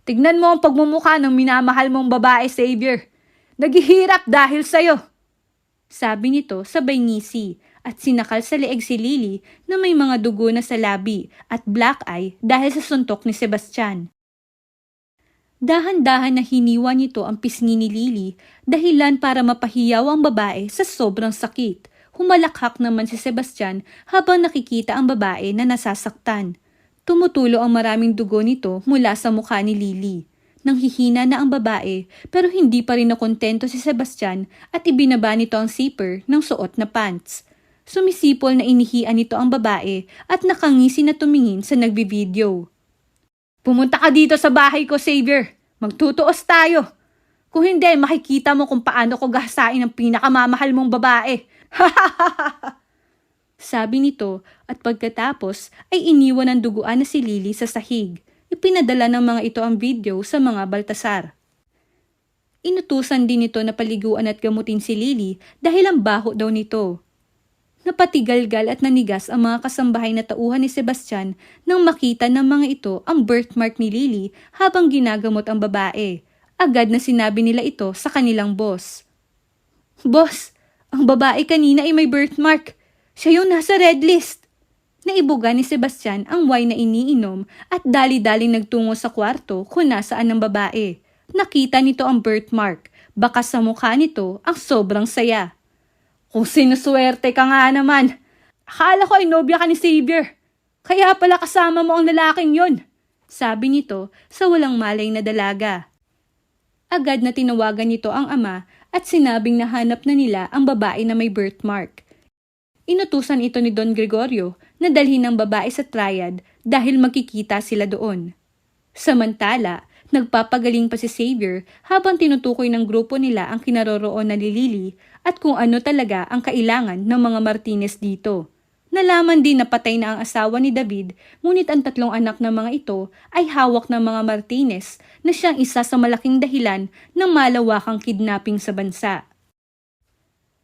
tignan mo ang pagmumukha ng minamahal mong babae, Xavier. Naghihirap dahil sa'yo. sabi nito sabay ngisi at sinakal sa leeg si Lily na may mga dugo na sa labi at black eye dahil sa suntok ni Sebastian. Dahan-dahan na hiniwa nito ang pisngi ni Lily dahilan para mapahiyaw ang babae sa sobrang sakit. Humalakhak naman si Sebastian habang nakikita ang babae na nasasaktan. Tumutulo ang maraming dugo nito mula sa mukha ni Lily. Nanghihina na ang babae pero hindi pa rin nakontento si Sebastian at ibinaba nito ang zipper ng suot na pants. Sumisipol na inihian nito ang babae at nakangisi na tumingin sa nagbi-video. Pumunta ka dito sa bahay ko, Xavier. Magtutuos tayo. Kung hindi, makikita mo kung paano ko gahasain ang pinakamamahal mong babae. Sabi nito at pagkatapos ay iniwan ng duguan na si Lily sa sahig. Ipinadala ng mga ito ang video sa mga Baltasar. Inutusan din nito na paliguan at gamutin si Lily dahil ang baho daw nito. Napatigalgal at nanigas ang mga kasambahay na tauhan ni Sebastian nang makita ng mga ito ang birthmark ni Lily habang ginagamot ang babae. Agad na sinabi nila ito sa kanilang boss. Boss, ang babae kanina ay may birthmark. Siya yung nasa red list. Naibuga ni Sebastian ang wine na iniinom at dali-daling nagtungo sa kwarto kung nasaan ang babae. Nakita nito ang birthmark. Baka sa mukha nito ang sobrang saya. Kung sinuswerte ka nga naman. Akala ko ay nobya ka ni Xavier. Kaya pala kasama mo ang lalaking yon. Sabi nito sa walang malay na dalaga. Agad na tinawagan nito ang ama at sinabing nahanap na nila ang babae na may birthmark. Inutusan ito ni Don Gregorio na dalhin ang babae sa triad dahil magkikita sila doon. Samantala, nagpapagaling pa si Xavier habang tinutukoy ng grupo nila ang kinaroroonan ni Lily at kung ano talaga ang kailangan ng mga Martinez dito. Nalaman din na patay na ang asawa ni David, ngunit ang 3 anak ng mga ito ay hawak ng mga Martinez na siyang isa sa malaking dahilan ng malawakang kidnapping sa bansa.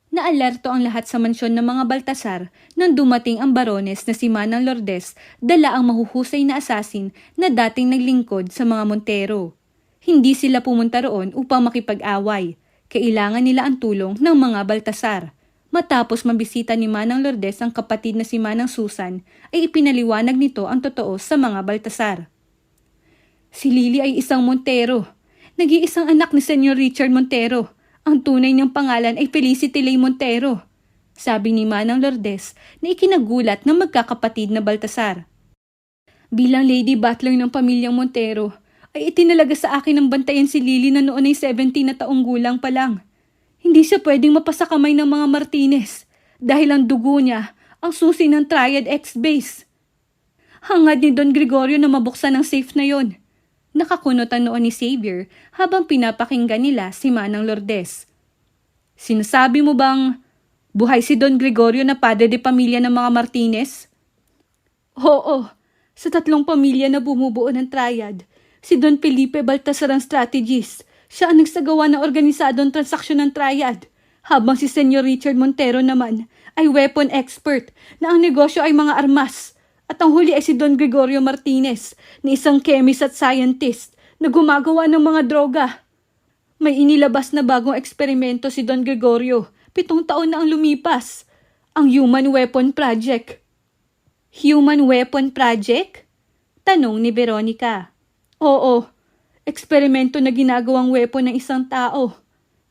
Naalerto ang lahat sa mansyon ng mga Baltasar nang dumating ang barones na si Manang Lourdes, dala ang mahuhusay na asasin na dating naglingkod sa mga Montero. Hindi sila pumunta roon upang makipag-away. Kailangan nila ang tulong ng mga Baltasar. Matapos mabisita ni Manang Lourdes ang kapatid na si Manang Susan, ay ipinaliwanag nito ang totoo sa mga Baltasar. Si Lily ay isang Montero. Nag-iisang anak ni Senyor Richard Montero. Ang tunay niyang pangalan ay Felicity Lay Montero. Sabi ni Manang Lourdes na ikinagulat ng magkakapatid na Baltasar. Bilang lady butler ng pamilyang Montero, ay itinalaga sa akin ng bantayan si Lily na noon ay 17 na taong gulang pa lang. Hindi siya pwedeng mapasakamay ng mga Martinez dahil ang dugo niya ang susi ng Triad X base. Hangad ni Don Gregorio na mabuksan ang safe na yon. Nakakunutan noon ni Xavier habang pinapakinggan nila si Manang Lourdes. Sinasabi mo bang buhay si Don Gregorio na padre de pamilya ng mga Martinez? Oo, sa 3 pamilya na bumubuo ng triad, si Don Felipe Baltasar ang strategist. Siya ang nagsagawa ng organisadong transaksyon ng triad, habang si Senyor Richard Montero naman ay weapon expert na ang negosyo ay mga armas. At ang huli ay si Don Gregorio Martinez, na isang chemist at scientist na gumagawa ng mga droga. May inilabas na bagong eksperimento si Don Gregorio, 7 taon na ang lumipas. Ang Human Weapon Project. Human Weapon Project? Tanong ni Veronica. Oo, eksperimento na ginagawang weapon ng isang tao.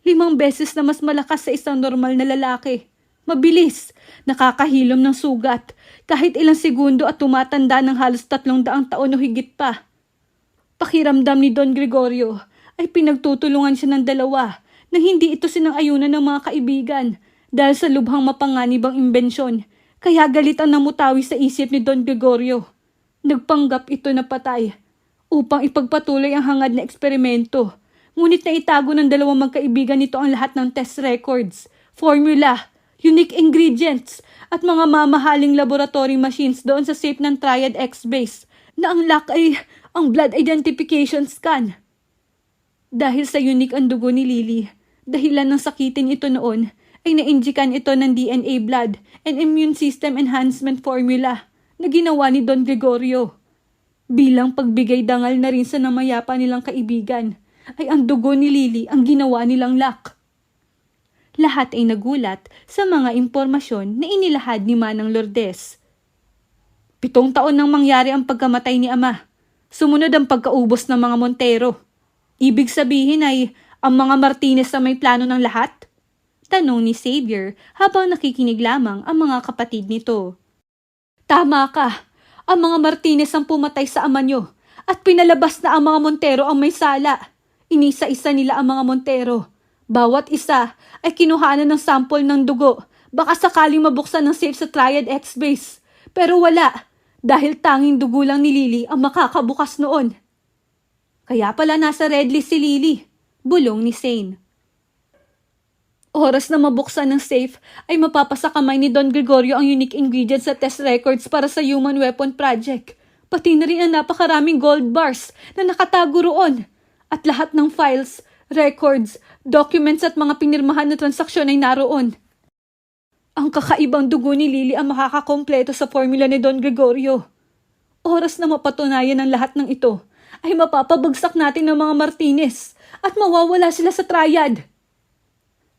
5 beses na mas malakas sa isang normal na lalaki. Mabilis, nakakahilom ng sugat, kahit ilang segundo at tumatanda ng halos 300 taon o higit pa. Pakiramdam ni Don Gregorio ay pinagtutulungan siya ng 2 na hindi ito sinang-ayunan ng mga kaibigan dahil sa lubhang mapanganib ang imbensyon, kaya galit ang namutawi sa isip ni Don Gregorio. Nagpanggap ito na patay upang ipagpatuloy ang hangad na eksperimento, ngunit naitago ng 2 magkaibigan nito ang lahat ng test records, formula, unique ingredients at mga mamahaling laboratory machines doon sa safe ng Triad X base na ang lock ay ang blood identification scan. Dahil sa unique ang dugo ni Lily, dahilan ng sakitin ito noon ay nainjikan ito ng DNA blood and immune system enhancement formula na ginawa ni Don Gregorio. Bilang pagbigay dangal na rin sa namayapa nilang kaibigan, ay ang dugo ni Lily ang ginawa nilang lock. Lahat Lahat ay nagulat sa mga impormasyon na inilahad ni Manang Lourdes. 7 taon nang mangyari ang pagkamatay ni Ama. Sumunod ang pagkaubos ng mga Montero. Ibig sabihin ay ang mga Martinez na may plano ng lahat? Tanong ni Xavier habang nakikinig lamang ang mga kapatid nito. Tama ka. Ang mga Martinez ang pumatay sa ama nyo at pinalabas na ang mga Montero ang may sala. Inisa-isa nila ang mga Montero. Bawat isa ay kinuhanan ng sample ng dugo. Baka sakaling mabuksan ng safe sa Triad X base. Pero wala, dahil tanging dugo lang ni Lily ang makakabukas noon. Kaya pala nasa red list si Lily, bulong ni Zane. Oras na mabuksan ng safe ay mapapasa kamay ni Don Gregorio ang unique ingredients sa test records para sa Human Weapon Project. Pati na rin ang napakaraming gold bars na nakatago roon. At lahat ng files, records, documents at mga pinirmahan na transaksyon ay naroon. Ang kakaibang dugo ni Lily ang makakakompleto sa formula ni Don Gregorio. Oras na mapatunayan ang lahat ng ito ay mapapabagsak natin ng mga Martinez at mawawala sila sa triad.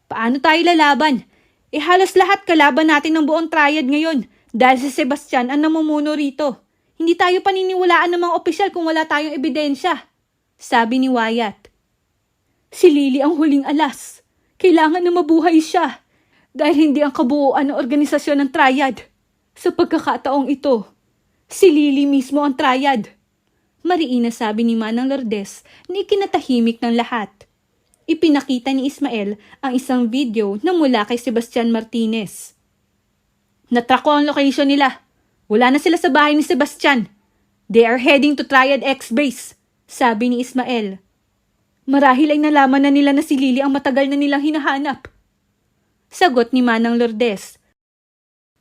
Paano tayo lalaban? Halos lahat kalaban natin ng buong triad ngayon dahil si Sebastian ang namumuno rito. Hindi tayo paniniwalaan ng mga opisyal kung wala tayong ebidensya, sabi ni Wyatt. Si Lily ang huling alas. Kailangan na mabuhay siya dahil hindi ang kabuuan ng organisasyon ng triad. Sa pagkakataong ito, si Lily mismo ang triad. Mariin na sabi ni Manang Lourdes na ikinatahimik ng lahat. Ipinakita ni Ismael ang isang video na mula kay Sebastian Martinez. Natrack ko ang location nila. Wala na sila sa bahay ni Sebastian. They are heading to Triad X base, sabi ni Ismael. Marahil ay nalaman na nila na si Lily ang matagal na nilang hinahanap. Sagot ni Manang Lourdes.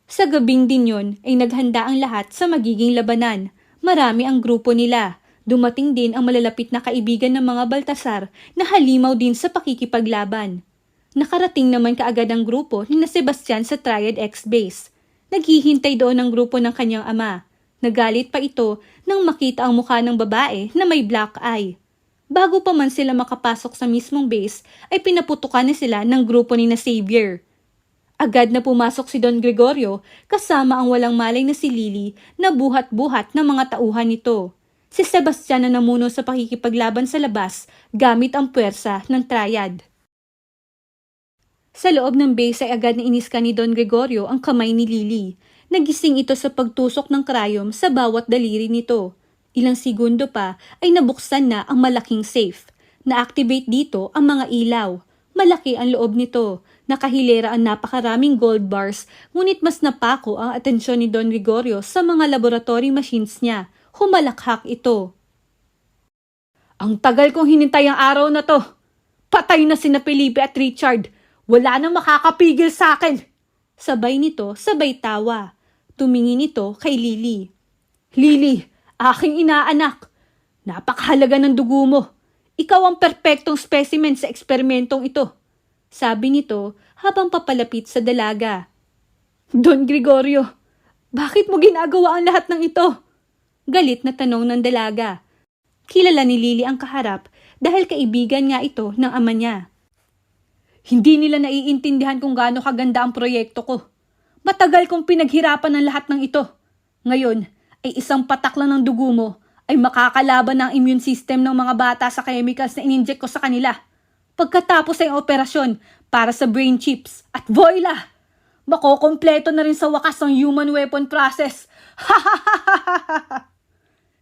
Sa gabing din yon ay naghanda ang lahat sa magiging labanan. Marami ang grupo nila. Dumating din ang malalapit na kaibigan ng mga Baltasar na halimaw din sa pakikipaglaban. Nakarating naman kaagad ang grupo ni na Sebastian sa Triad X base. Naghihintay doon ang grupo ng kanyang ama. Nagalit pa ito nang makita ang mukha ng babae na may black eye. Bago pa man sila makapasok sa mismong base ay pinaputukan na sila ng grupo ni na Xavier. Agad na pumasok si Don Gregorio kasama ang walang malay na si Lily na buhat-buhat ng mga tauhan nito. Si Sebastian na namuno sa pakikipaglaban sa labas gamit ang puwersa ng triad. Sa loob ng base ay agad na iniska ni Don Gregorio ang kamay ni Lily. Nagising ito sa pagtusok ng krayom sa bawat daliri nito. Ilang segundo pa ay nabuksan na ang malaking safe. Na-activate dito ang mga ilaw. Malaki ang loob nito. Nakahilera ang napakaraming gold bars, ngunit mas napako ang atensyon ni Don Gregorio sa mga laboratory machines niya. Humalakhak ito. Ang tagal kong hinintay ang araw na to. Patay na sina Felipe at Richard. Wala nang makakapigil sa akin. Sabay nito, sabay tawa. Tumingin ito kay Lily. Lily, aking inaanak. Napakahalaga ng dugo mo. Ikaw ang perpektong specimen sa eksperimentong ito. Sabi nito habang papalapit sa dalaga. Don Gregorio, bakit mo ginagawa ang lahat ng ito? Galit na tanong ng dalaga. Kilala ni Lily ang kaharap dahil kaibigan nga ito ng ama niya. Hindi nila naiintindihan kung gaano kaganda ang proyekto ko. Matagal kong pinaghirapan ang lahat ng ito. Ngayon ay isang patak lang ng dugo mo ay makakalaban ng immune system ng mga bata sa chemicals na ininject ko sa kanila. Pagkatapos ay operasyon para sa brain chips at voila! Makokompleto na rin sa wakas ang human weapon process.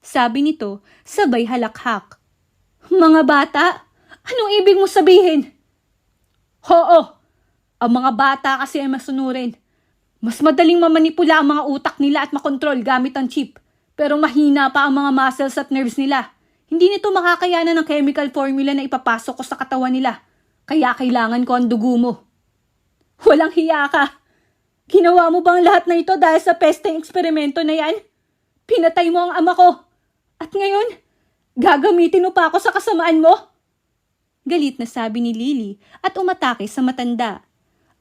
Sabi nito, sabay halakhak. Mga bata, anong ibig mo sabihin? Oo, ang mga bata kasi ay masunurin. Mas madaling mamanipula ang mga utak nila at makontrol gamit ang chip. Pero mahina pa ang mga muscles at nerves nila. Hindi nito makakayanan ng chemical formula na ipapasok ko sa katawan nila. Kaya kailangan ko ang dugo mo. Walang hiya ka. Ginawa mo bang lahat na ito dahil sa pesteng eksperimento na yan? Pinatay mo ang ama ko. At ngayon, gagamitin mo pa ako sa kasamaan mo? Galit na sabi ni Lily at umatake sa matanda.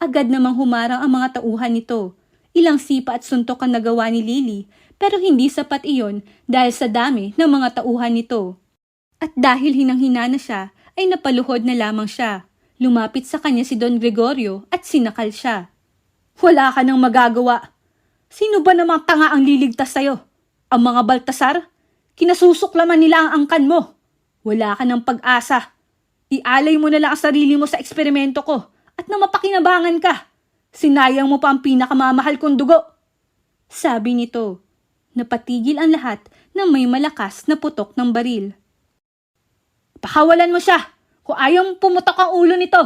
Agad namang humarang ang mga tauhan nito. Ilang sipa at suntok ang nagawa ni Lily pero hindi sapat iyon dahil sa dami ng mga tauhan nito. At dahil hinang-hina na siya ay napaluhod na lamang siya. Lumapit sa kanya si Don Gregorio at sinakal siya. Wala ka nang magagawa. Sino ba namang tanga ang liligtas sa'yo? Ang mga Baltasar? Kinasusuklaman nila ang angkan mo. Wala ka ng pag-asa. Ialay mo na lang ang sarili mo sa eksperimento ko at na mapakinabangan ka. Sinayang mo pa ang pinakamamahal kong dugo. Sabi nito. Napatigil ang lahat na may malakas na putok ng baril. Pakawalan mo siya kung ayaw mong pumutok ang ulo nito.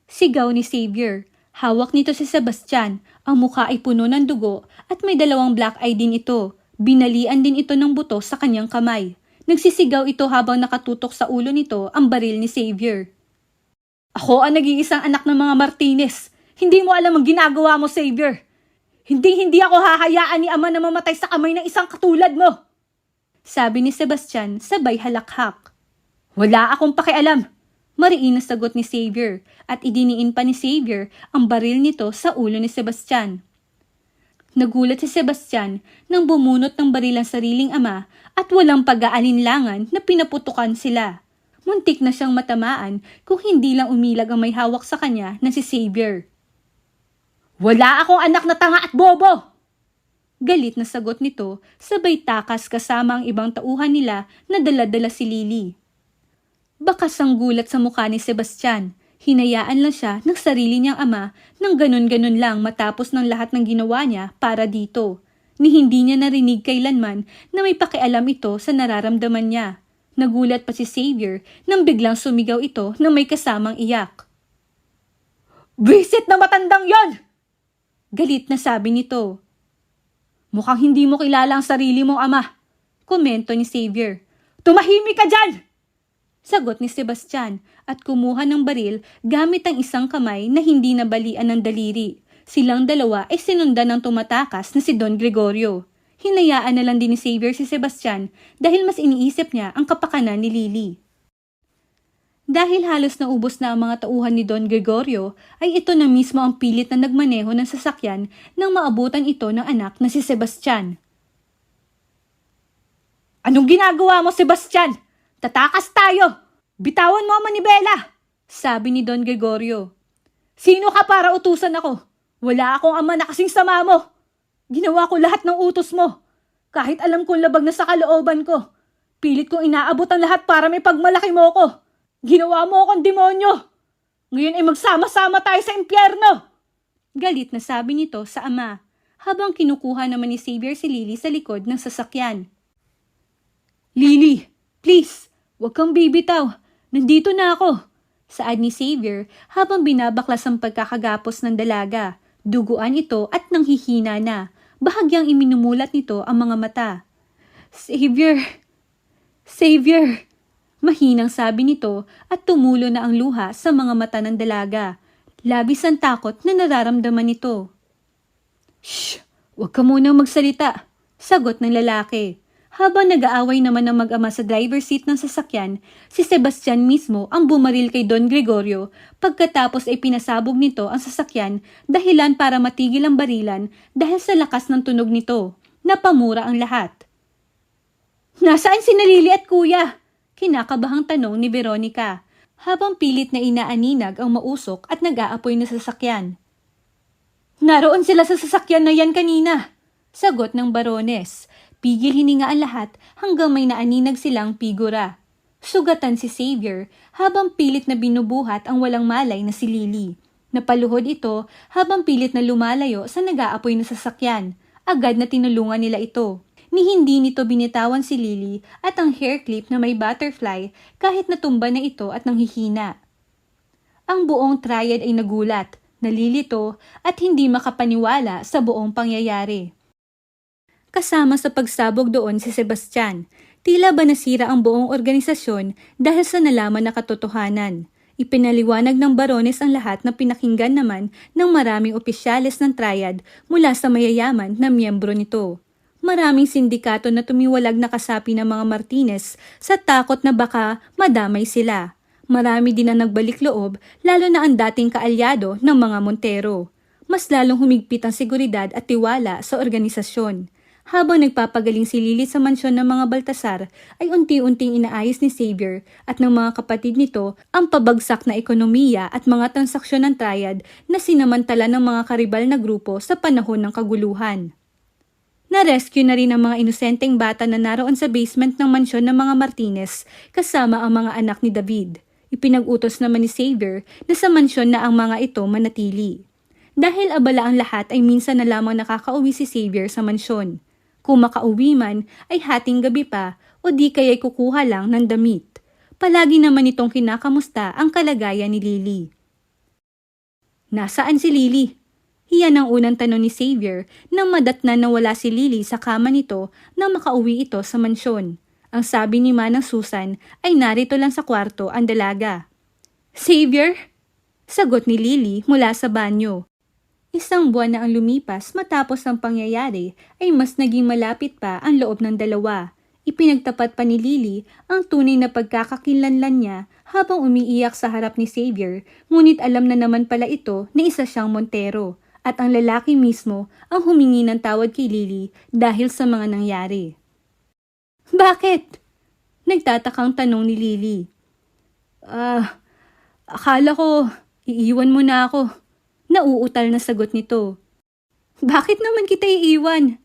Sigaw ni Xavier. Hawak nito si Sebastian. Ang mukha ay puno ng dugo at may dalawang black eye din ito. Binalian din ito ng buto sa kanyang kamay. Nagsisigaw ito habang nakatutok sa ulo nito ang baril ni Xavier. Ako ang nag-iisang anak ng mga Martinez. Hindi mo alam ang ginagawa mo, Xavier. Hindi ako hahayaan ni Ama na mamatay sa kamay ng isang katulad mo. Sabi ni Sebastian sabay halakhak. Wala akong pakialam. Mariin na sagot ni Xavier at idiniin pa ni Xavier ang baril nito sa ulo ni Sebastian. Nagulat si Sebastian nang bumunot ng baril ang sariling ama at walang pag-aalinlangan na pinaputukan sila. Muntik na siyang matamaan kung hindi lang umilag ang may hawak sa kanya na si Xavier. Wala akong anak na tanga at bobo! Galit na sagot nito sabay takas kasama ang ibang tauhan nila na dala-dala si Lily. Bakas ang gulat sa mukha ni Sebastian. Hinayaan lang siya ng sarili niyang ama nang ganun-ganun lang matapos ng lahat ng ginawa niya para dito. Ni hindi niya narinig kailanman na may pakialam ito sa nararamdaman niya. Nagulat pa si Xavier nang biglang sumigaw ito na may kasamang iyak. Visit na matandang yon! Galit na sabi nito. Mukhang hindi mo kilala ang sarili mong ama. Komento ni Xavier. Tumahimik ka dyan! Sagot ni Sebastian at kumuha ng baril gamit ang isang kamay na hindi nabalian ng daliri. Silang dalawa ay sinundan ng tumatakas na si Don Gregorio. Hinayaan na lang din ni Xavier si Sebastian dahil mas iniisip niya ang kapakanan ni Lily. Dahil halos naubos na ang mga tauhan ni Don Gregorio, ay ito na mismo ang pilit na nagmaneho ng sasakyan nang maabutan ito ng anak na si Sebastian. Anong ginagawa mo, Sebastian? Tatakas tayo! Bitawan mo ang manibela! Sabi ni Don Gregorio. Sino ka para utusan ako? Wala akong ama na kasing sama mo. Ginawa ko lahat ng utos mo. Kahit alam kong labag na sa kalooban ko. Pilit kong inaabot ang lahat para may pagmalaki mo ko. Ginawa mo akong demonyo. Ngayon ay magsama-sama tayo sa impyerno. Galit na sabi nito sa ama, habang kinukuha naman ni Xavier si Lily sa likod ng sasakyan. Lily, please, huwag kang bibitaw. Nandito na ako. Saad ni Xavier habang binabaklas ang pagkakagapos ng dalaga. Duguan ito at nanghihina na. Bahagyang iminumulat nito ang mga mata. Xavier! Xavier! Mahinang sabi nito at tumulo na ang luha sa mga mata ng dalaga. Labis ang takot na nararamdaman nito. Shh! Huwag ka munang magsalita. Sagot ng lalaki. Habang nag-aaway naman ng mag-ama sa driver seat ng sasakyan, si Sebastian mismo ang bumaril kay Don Gregorio pagkatapos ay pinasabog nito ang sasakyan dahilan para matigil ang barilan dahil sa lakas ng tunog nito. Napamura ang lahat. Nasaan si Lily at kuya? Kinakabahang tanong ni Veronica habang pilit na inaaninag ang mausok at nag-aapoy na sasakyan. Naroon sila sa sasakyan na yan kanina. Sagot ng Barones. Pigil hininga ang lahat hanggang may naaninag silang figura. Sugatan si Xavier habang pilit na binubuhat ang walang malay na si Lily. Napaluhod ito habang pilit na lumalayo sa nag-aapoy na sasakyan. Agad na tinulungan nila ito. Ni hindi nito binitawan si Lily at ang hair clip na may butterfly kahit natumba na ito at nanghihina. Ang buong triad ay nagulat, nalilito at hindi makapaniwala sa buong pangyayari. Kasama sa pagsabog doon si Sebastian. Tila ba nasira ang buong organisasyon dahil sa nalaman na katotohanan. Ipinaliwanag ng Barones ang lahat na pinakinggan naman ng maraming opisyales ng triad mula sa mayayaman na miyembro nito. Maraming sindikato na tumiwalag na kasapi ng mga Martinez sa takot na baka madamay sila. Marami din ang nagbalik loob, lalo na ang dating kaalyado ng mga Montero. Mas lalong humigpit ang seguridad at tiwala sa organisasyon. Habang nagpapagaling si Lily sa mansyon ng mga Baltasar, ay unti-unting inaayos ni Xavier at ng mga kapatid nito ang pabagsak na ekonomiya at mga transaksyon ng triad na sinamantala ng mga karibal na grupo sa panahon ng kaguluhan. Na-rescue na rin ang mga inosenteng bata na naroon sa basement ng mansyon ng mga Martinez kasama ang mga anak ni David. Ipinag-utos naman ni Xavier na sa mansyon na ang mga ito manatili. Dahil abala ang lahat ay minsan na lamang nakakauwi si Xavier sa mansyon. Kung makauwi man ay hating gabi pa o di kaya'y kukuha lang ng damit. Palagi naman itong kinakamusta ang kalagayan ni Lily. Nasaan si Lily? Iyan ang unang tanong ni Xavier nang madatnan na wala si Lily sa kama nito nang makauwi ito sa mansyon. Ang sabi ni Manang Susan ay narito lang sa kwarto ang dalaga. Xavier? Sagot ni Lily mula sa banyo. Isang buwan na ang lumipas matapos ang pangyayari ay mas naging malapit pa ang loob ng dalawa. Ipinagtapat pa ni Lily ang tunay na pagkakakilanlan niya habang umiiyak sa harap ni Xavier, ngunit alam na naman pala ito na isa siyang Montero at ang lalaki mismo ang humingi ng tawad kay Lily dahil sa mga nangyari. Bakit? Nagtatakang tanong ni Lily. Akala ko iiwan mo na ako. Nauutal na sagot nito. Bakit naman kita iiwan?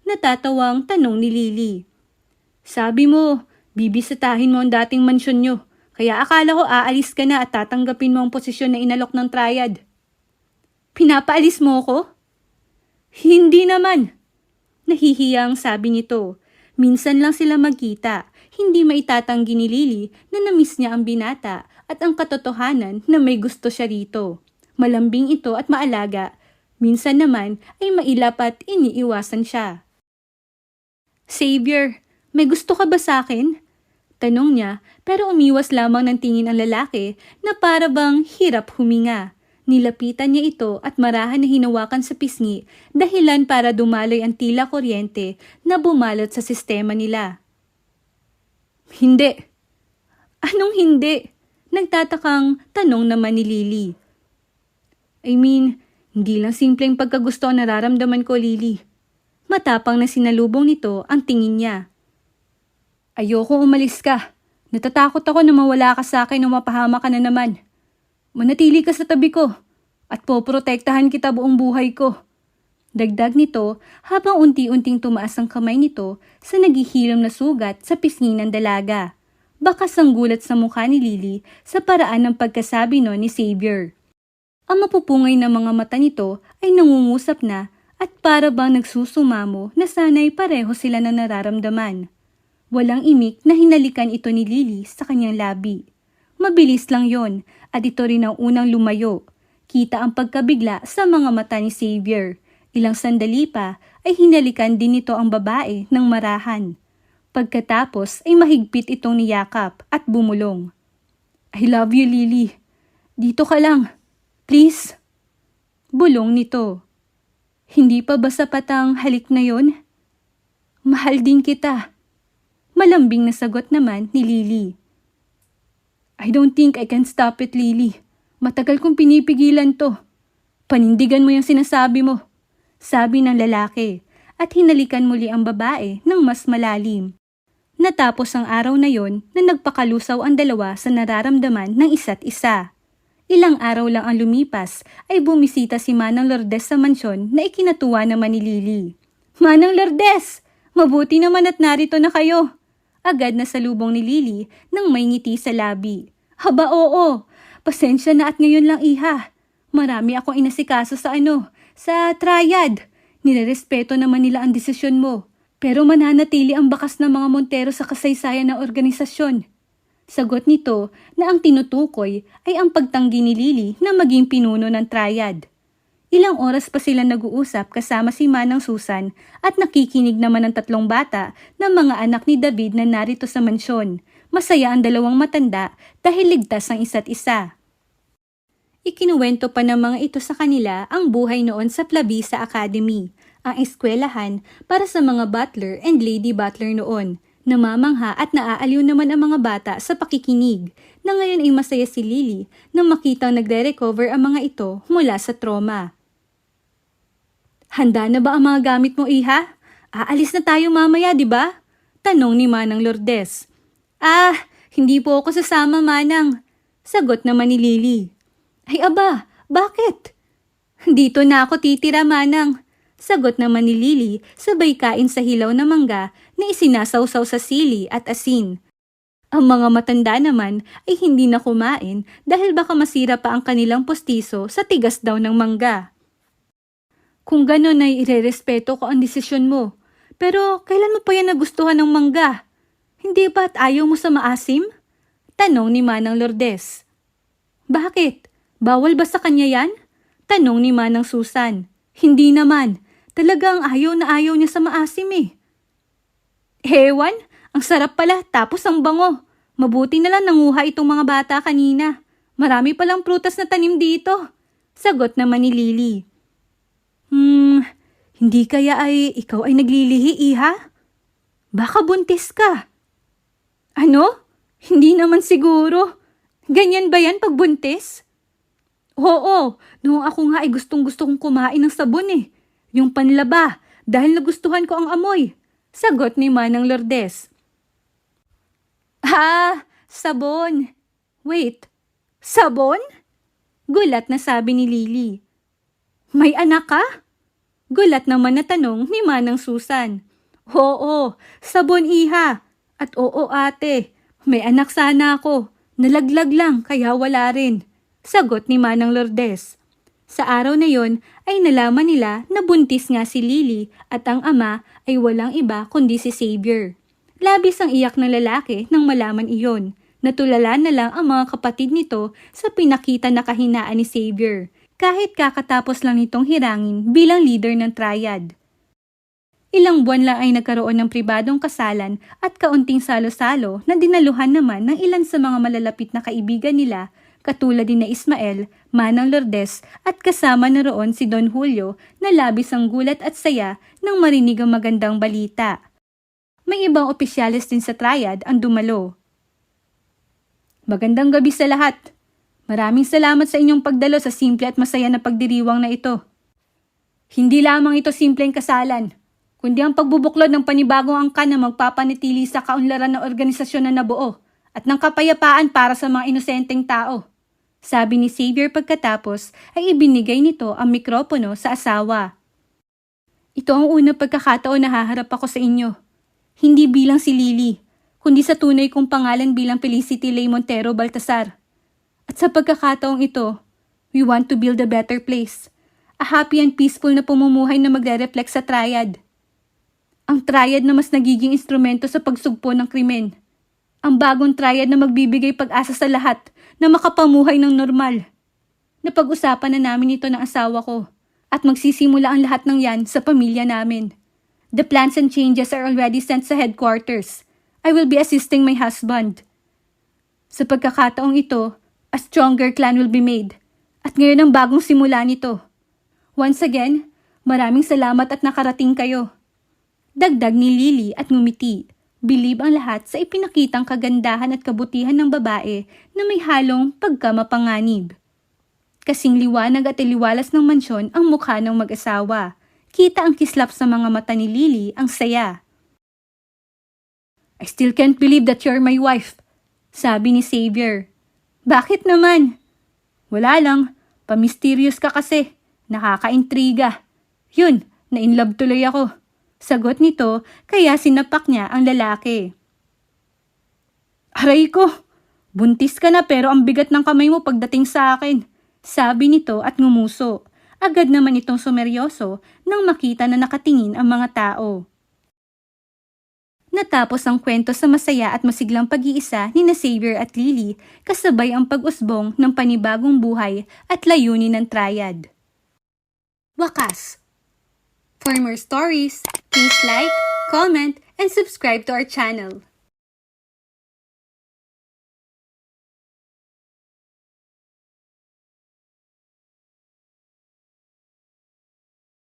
Natatawang tanong ni Lily. Sabi mo, bibisitahin mo ang dating mansyon nyo. Kaya akala ko aalis ka na at tatanggapin mo ang posisyon na inalok ng triad. Pinapaalis mo ko? Hindi naman. Nahihiyang sabi nito. Minsan lang sila magkita. Hindi maitatanggi ni Lily na namiss niya ang binata at ang katotohanan na may gusto siya rito. Malambing ito at maalaga. Minsan naman ay mailap at iniiwasan siya. Xavier, may gusto ka ba sa akin? Tanong niya pero umiwas lamang ng tingin ang lalaki na para bang hirap huminga. Nilapitan niya ito at marahan na hinawakan sa pisngi dahilan para dumaloy ang tila kuryente na bumalot sa sistema nila. Hindi. Anong hindi? Nagtatakang tanong naman ni Lily. Hindi lang simpleng pagkagusto ang nararamdaman ko, Lily. Matapang na sinalubong nito ang tingin niya. Ayoko umalis ka. Natatakot ako na mawala ka sa akin o mapahama ka na naman. Manatili ka sa tabi ko at poprotektahan kita buong buhay ko. Dagdag nito habang unti-unting tumaas ang kamay nito sa naghihilom na sugat sa pisngi ng dalaga. Bakas ang gulat sa mukha ni Lily sa paraan ng pagkasabi no ni Xavier. Ang mapupungay na mga mata nito ay nangungusap na at para bang nagsusumamo na sana'y pareho sila na nararamdaman. Walang imik na hinalikan ito ni Lily sa kanyang labi. Mabilis lang yon at ito rin ang unang lumayo. Kita ang pagkabigla sa mga mata ni Xavier. Ilang sandali pa ay hinalikan din nito ang babae ng marahan. Pagkatapos ay mahigpit itong niyakap at bumulong. I love you, Lily. Dito ka lang. Please? Bulong nito. Hindi pa ba sapat ang halik na yon? Mahal din kita. Malambing na sagot naman ni Lily. I don't think I can stop it, Lily. Matagal kong pinipigilan to. Panindigan mo yung sinasabi mo. Sabi ng lalaki at hinalikan muli ang babae ng mas malalim. Natapos ang araw na yon na nagpakalusaw ang dalawa sa nararamdaman ng isa't isa. Ilang araw lang ang lumipas ay bumisita si Manang Lourdes sa mansyon na ikinatuwa naman ni Lily. Manang Lourdes! Mabuti naman at narito na kayo! Agad na salubong ni Lily nang may ngiti sa labi. Haba oo! Pasensya na at ngayon lang iha. Marami akong inasikaso sa triad. Nirerespeto naman nila ang desisyon mo. Pero mananatili ang bakas ng mga Montero sa kasaysayan ng organisasyon. Sagot nito na ang tinutukoy ay ang pagtanggi ni Lily na maging pinuno ng triad. Ilang oras pa sila nag-uusap kasama si Manang Susan at nakikinig naman ang tatlong bata na mga anak ni David na narito sa mansyon. Masaya ang dalawang matanda dahil ligtas ang isa't isa. Ikinuwento pa ng mga ito sa kanila ang buhay noon sa Plabisa Academy, ang eskwelahan para sa mga butler and lady butler noon. Namamangha at naaaliw naman ang mga bata sa pakikinig na ngayon ay masaya si Lily nang makitang nagre-recover ang mga ito mula sa trauma. Handa na ba ang mga gamit mo, iha? Aalis na tayo mamaya, di ba? Tanong ni Manang Lourdes. Hindi po ako sasama, Manang. Sagot naman ni Lily. Ay aba, bakit? Dito na ako titira, Manang. Sagot naman ni Lily sabay kain sa hilaw na mangga na isinasawsaw sa sili at asin. Ang mga matanda naman ay hindi na kumain dahil baka masira pa ang kanilang postiso sa tigas daw ng mangga. Kung ganon ay irerespeto ko ang desisyon mo. Pero kailan mo pa yan nagustuhan ng mangga? Hindi ba't ayaw mo sa maasim? Tanong ni Manang Lourdes. Bakit? Bawal ba sa kanya yan? Tanong ni Manang Susan. Hindi naman. Talagang ayaw na ayaw niya sa maasim eh. Ewan, ang sarap pala tapos ang bango. Mabuti na lang nanguha itong mga bata kanina. Marami palang prutas na tanim dito. Sagot naman ni Lily. Hindi kaya ay ikaw ay naglilihi, iha? Baka buntis ka. Ano? Hindi naman siguro. Ganyan ba yan pag buntis? Oo, noong ako nga ay gustong-gusto kong kumain ng sabon eh. Yung panlaba, dahil nagustuhan ko ang amoy. Sagot ni Manang Lourdes. Sabon. Wait, sabon? Gulat na sabi ni Lily. May anak ka? Gulat naman na tanong ni Manang Susan. Oo, sabon iha. At oo ate, may anak sana ako. Nalaglag lang kaya wala rin. Sagot ni Manang Lourdes. Sa araw na yon ay nalaman nila na buntis nga si Lily at ang ama ay walang iba kundi si Xavier. Labis ang iyak ng lalaki nang malaman iyon. Natulala na lang ang mga kapatid nito sa pinakita na kahinaan ni Xavier. Kahit kakatapos lang nitong hirangin bilang leader ng triad. Ilang buwan lang ay nagkaroon ng pribadong kasalan at kaunting salo-salo na dinaluhan naman ng ilan sa mga malalapit na kaibigan nila katulad din na Ismael, Manang Lourdes at kasama na roon si Don Julio na labis ang gulat at saya nang marinig ang magandang balita. May ibang opisyalis din sa triad ang dumalo. Magandang gabi sa lahat. Maraming salamat sa inyong pagdalo sa simple at masaya na pagdiriwang na ito. Hindi lamang ito simpleng kasalan, kundi ang pagbubuklod ng panibagong angkan na magpapanatili sa kaunlaran ng organisasyon na nabuo at ng kapayapaan para sa mga inosenteng tao. Sabi ni Xavier pagkatapos ay ibinigay nito ang mikropono sa asawa. Ito ang unang pagkakataon na haharap ako sa inyo. Hindi bilang si Lily, kundi sa tunay kong pangalan bilang Felicity Lay Montero Baltasar. At sa pagkakataong ito, we want to build a better place. A happy and peaceful na pamumuhay na magre-reflect sa triad. Ang triad na mas nagiging instrumento sa pagsugpo ng krimen. Ang bagong triad na magbibigay pag-asa sa lahat na makapamuhay ng normal. Napag-usapan na namin ito ng asawa ko at magsisimula ang lahat ng yan sa pamilya namin. The plans and changes are already sent sa headquarters. I will be assisting my husband. Sa pagkakataong ito, a stronger clan will be made. At ngayon ang bagong simula nito. Once again, maraming salamat at nakarating kayo. Dagdag ni Lily at ngumiti. Bilib ang lahat sa ipinakitang kagandahan at kabutihan ng babae na may halong pagkamapanganib. Kasing liwanag at iliwalas ng mansyon ang mukha ng mag-asawa. Kita ang kislap sa mga mata ni Lily ang saya. I still can't believe that you're my wife, sabi ni Xavier. Bakit naman? Wala lang, pamisterious ka kasi, nakakaintriga. Yun, na-inlove tuloy ako. Sagot nito, kaya sinapak niya ang lalaki. Aray ko, buntis ka na pero ang bigat ng kamay mo pagdating sa akin, sabi nito at ngumuso. Agad naman itong sumeryoso nang makita na nakatingin ang mga tao. Natapos ang kwento sa masaya at masiglang pag-iisa ni na Xavier at Lily kasabay ang pag-usbong ng panibagong buhay at layunin ng triad. Wakas! For more stories, please like, comment, and subscribe to our channel.